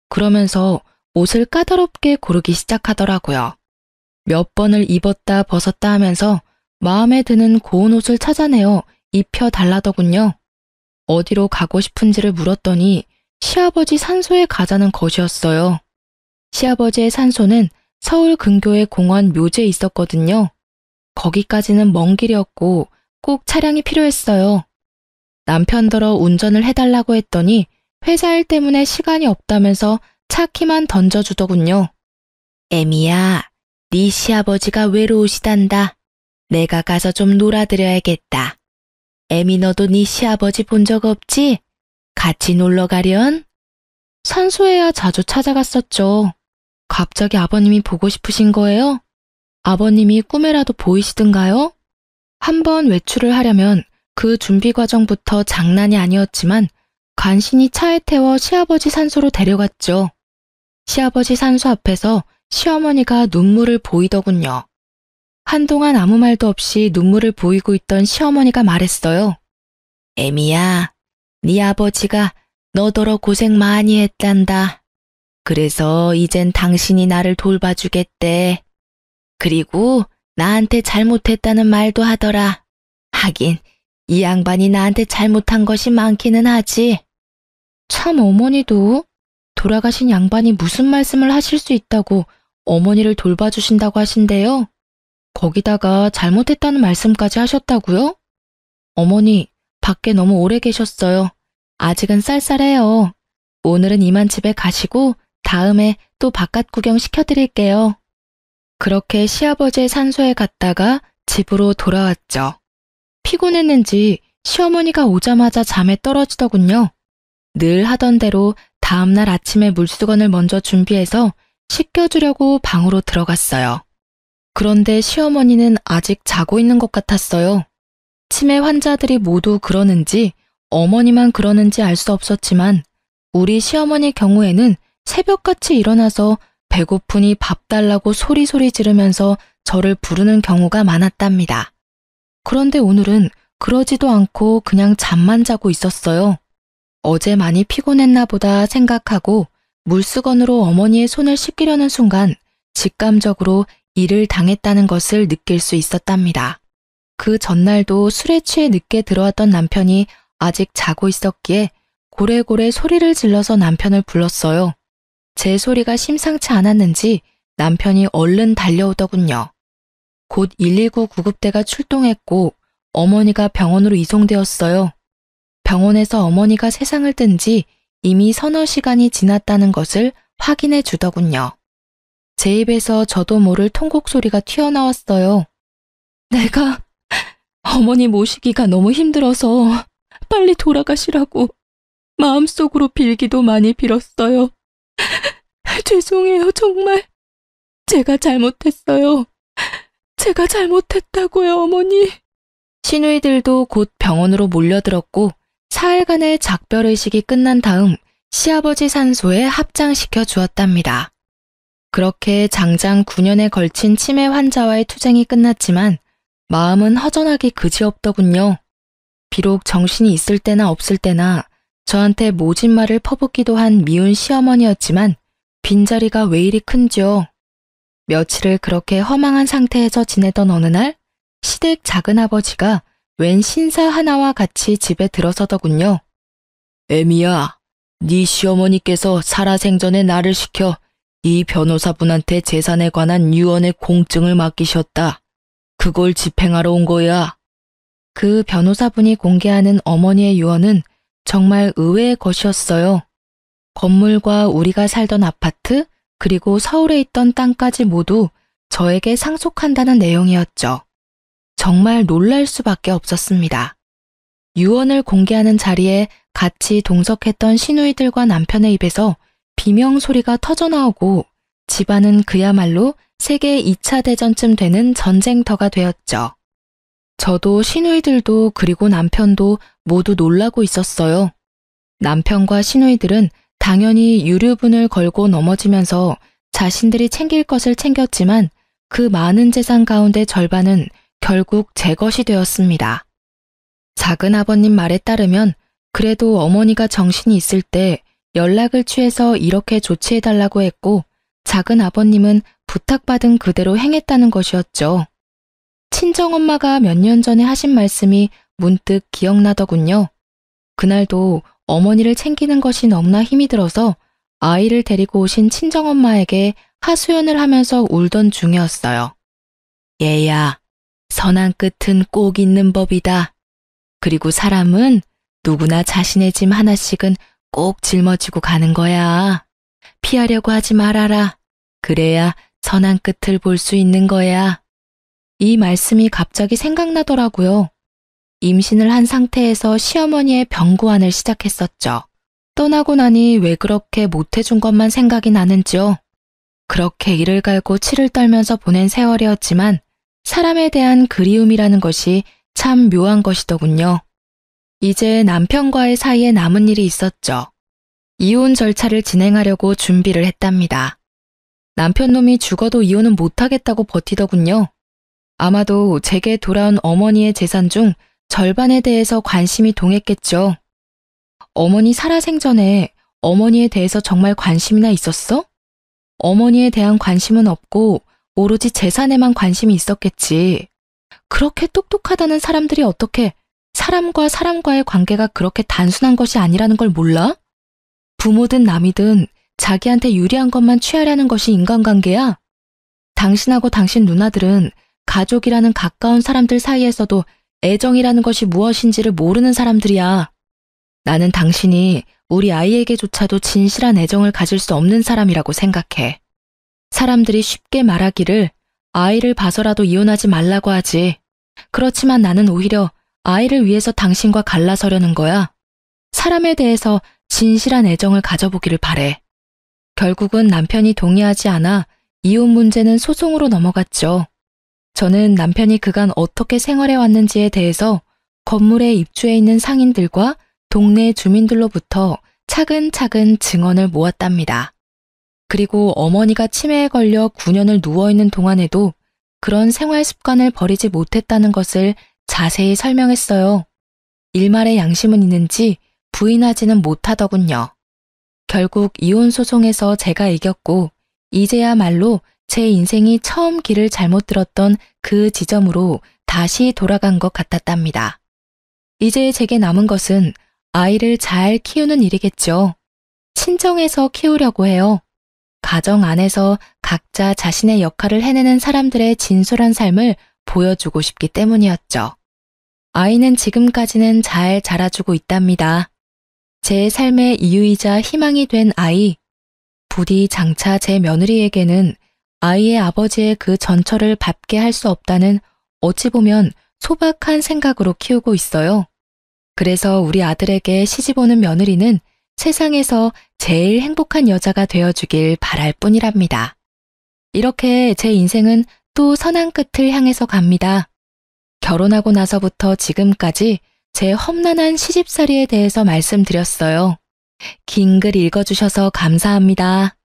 그러면서 옷을 까다롭게 고르기 시작하더라고요. 몇 번을 입었다 벗었다 하면서 마음에 드는 고운 옷을 찾아내어 입혀달라더군요. 어디로 가고 싶은지를 물었더니 시아버지 산소에 가자는 것이었어요. 시아버지의 산소는 서울 근교의 공원 묘지에 있었거든요. 거기까지는 먼 길이었고 꼭 차량이 필요했어요. 남편더러 운전을 해달라고 했더니 회사 일 때문에 시간이 없다면서 차 키만 던져주더군요. 애미야, 네 시아버지가 외로우시단다. 내가 가서 좀 놀아드려야겠다. 애미 너도 네 시아버지 본 적 없지? 같이 놀러 가련? 산소에야 자주 찾아갔었죠. 갑자기 아버님이 보고 싶으신 거예요? 아버님이 꿈에라도 보이시던가요? 한번 외출을 하려면 그 준비 과정부터 장난이 아니었지만 간신히 차에 태워 시아버지 산소로 데려갔죠. 시아버지 산소 앞에서 시어머니가 눈물을 보이더군요. 한동안 아무 말도 없이 눈물을 보이고 있던 시어머니가 말했어요. 애미야, 네 아버지가 너더러 고생 많이 했단다. 그래서 이젠 당신이 나를 돌봐주겠대. 그리고 나한테 잘못했다는 말도 하더라. 하긴 이 양반이 나한테 잘못한 것이 많기는 하지. 참 어머니도 돌아가신 양반이 무슨 말씀을 하실 수 있다고 어머니를 돌봐주신다고 하신대요. 거기다가 잘못했다는 말씀까지 하셨다고요? 어머니, 밖에 너무 오래 계셨어요. 아직은 쌀쌀해요. 오늘은 이만 집에 가시고 다음에 또 바깥 구경 시켜드릴게요. 그렇게 시아버지의 산소에 갔다가 집으로 돌아왔죠. 피곤했는지 시어머니가 오자마자 잠에 떨어지더군요. 늘 하던 대로 다음날 아침에 물수건을 먼저 준비해서 씻겨주려고 방으로 들어갔어요. 그런데 시어머니는 아직 자고 있는 것 같았어요. 치매 환자들이 모두 그러는지 어머니만 그러는지 알 수 없었지만 우리 시어머니 경우에는 새벽같이 일어나서 배고프니 밥 달라고 소리소리 지르면서 저를 부르는 경우가 많았답니다. 그런데 오늘은 그러지도 않고 그냥 잠만 자고 있었어요. 어제 많이 피곤했나 보다 생각하고 물수건으로 어머니의 손을 씻기려는 순간 직감적으로 일을 당했다는 것을 느낄 수 있었답니다. 그 전날도 술에 취해 늦게 들어왔던 남편이 아직 자고 있었기에 고래고래 소리를 질러서 남편을 불렀어요. 제 소리가 심상치 않았는지 남편이 얼른 달려오더군요. 곧 119 구급대가 출동했고 어머니가 병원으로 이송되었어요. 병원에서 어머니가 세상을 뜬 지 이미 서너 시간이 지났다는 것을 확인해 주더군요. 제 입에서 저도 모를 통곡 소리가 튀어나왔어요. 내가 어머니 모시기가 너무 힘들어서 빨리 돌아가시라고 마음속으로 빌기도 많이 빌었어요. 죄송해요, 정말. 제가 잘못했어요. 제가 잘못했다고요, 어머니. 시누이들도 곧 병원으로 몰려들었고 사흘간의 작별의식이 끝난 다음 시아버지 산소에 합장시켜 주었답니다. 그렇게 장장 9년에 걸친 치매 환자와의 투쟁이 끝났지만 마음은 허전하기 그지없더군요. 비록 정신이 있을 때나 없을 때나 저한테 모진 말을 퍼붓기도 한 미운 시어머니였지만 빈자리가 왜 이리 큰지요. 며칠을 그렇게 허망한 상태에서 지내던 어느 날 시댁 작은아버지가 웬 신사 하나와 같이 집에 들어서더군요. 애미야, 네 시어머니께서 살아생전에 나를 시켜 이 변호사분한테 재산에 관한 유언의 공증을 맡기셨다. 그걸 집행하러 온 거야. 그 변호사분이 공개하는 어머니의 유언은 정말 의외의 것이었어요. 건물과 우리가 살던 아파트, 그리고 서울에 있던 땅까지 모두 저에게 상속한다는 내용이었죠. 정말 놀랄 수밖에 없었습니다. 유언을 공개하는 자리에 같이 동석했던 시누이들과 남편의 입에서 비명 소리가 터져나오고 집안은 그야말로 세계 2차 대전쯤 되는 전쟁터가 되었죠. 저도 시누이들도 그리고 남편도 모두 놀라고 있었어요. 남편과 시누이들은 당연히 유류분을 걸고 넘어지면서 자신들이 챙길 것을 챙겼지만 그 많은 재산 가운데 절반은 결국 제 것이 되었습니다. 작은 아버님 말에 따르면 그래도 어머니가 정신이 있을 때 연락을 취해서 이렇게 조치해달라고 했고 작은 아버님은 부탁받은 그대로 행했다는 것이었죠. 친정엄마가 몇 년 전에 하신 말씀이 문득 기억나더군요. 그날도 어머니를 챙기는 것이 너무나 힘이 들어서 아이를 데리고 오신 친정엄마에게 하소연을 하면서 울던 중이었어요. 얘야, 선한 끝은 꼭 있는 법이다. 그리고 사람은 누구나 자신의 짐 하나씩은 꼭 짊어지고 가는 거야. 피하려고 하지 말아라. 그래야 선한 끝을 볼 수 있는 거야. 이 말씀이 갑자기 생각나더라고요. 임신을 한 상태에서 시어머니의 병구안을 시작했었죠. 떠나고 나니 왜 그렇게 못해준 것만 생각이 나는지요. 그렇게 이를 갈고 치를 떨면서 보낸 세월이었지만 사람에 대한 그리움이라는 것이 참 묘한 것이더군요. 이제 남편과의 사이에 남은 일이 있었죠. 이혼 절차를 진행하려고 준비를 했답니다. 남편 놈이 죽어도 이혼은 못하겠다고 버티더군요. 아마도 제게 돌아온 어머니의 재산 중 절반에 대해서 관심이 동했겠죠. 어머니 살아생전에 어머니에 대해서 정말 관심이나 있었어? 어머니에 대한 관심은 없고 오로지 재산에만 관심이 있었겠지. 그렇게 똑똑하다는 사람들이 어떻게 사람과 사람과의 관계가 그렇게 단순한 것이 아니라는 걸 몰라? 부모든 남이든 자기한테 유리한 것만 취하려는 것이 인간관계야? 당신하고 당신 누나들은 가족이라는 가까운 사람들 사이에서도 애정이라는 것이 무엇인지를 모르는 사람들이야. 나는 당신이 우리 아이에게조차도 진실한 애정을 가질 수 없는 사람이라고 생각해. 사람들이 쉽게 말하기를 아이를 봐서라도 이혼하지 말라고 하지. 그렇지만 나는 오히려 아이를 위해서 당신과 갈라서려는 거야. 사람에 대해서 진실한 애정을 가져보기를 바래. 결국은 남편이 동의하지 않아 이혼 문제는 소송으로 넘어갔죠. 저는 남편이 그간 어떻게 생활해 왔는지에 대해서 건물에 입주해 있는 상인들과 동네 주민들로부터 차근차근 증언을 모았답니다. 그리고 어머니가 치매에 걸려 9년을 누워있는 동안에도 그런 생활 습관을 버리지 못했다는 것을 자세히 설명했어요. 일말의 양심은 있는지 부인하지는 못하더군요. 결국 이혼 소송에서 제가 이겼고 이제야말로 제 인생이 처음 길을 잘못 들었던 그 지점으로 다시 돌아간 것 같았답니다. 이제 제게 남은 것은 아이를 잘 키우는 일이겠죠. 친정에서 키우려고 해요. 가정 안에서 각자 자신의 역할을 해내는 사람들의 진솔한 삶을 보여주고 싶기 때문이었죠. 아이는 지금까지는 잘 자라주고 있답니다. 제 삶의 이유이자 희망이 된 아이. 부디 장차 제 며느리에게는 아이의 아버지의 그 전처를 밟게 할 수 없다는 어찌 보면 소박한 생각으로 키우고 있어요. 그래서 우리 아들에게 시집 오는 며느리는 세상에서 제일 행복한 여자가 되어주길 바랄 뿐이랍니다. 이렇게 제 인생은 또 선한 끝을 향해서 갑니다. 결혼하고 나서부터 지금까지 제 험난한 시집살이에 대해서 말씀드렸어요. 긴 글 읽어주셔서 감사합니다.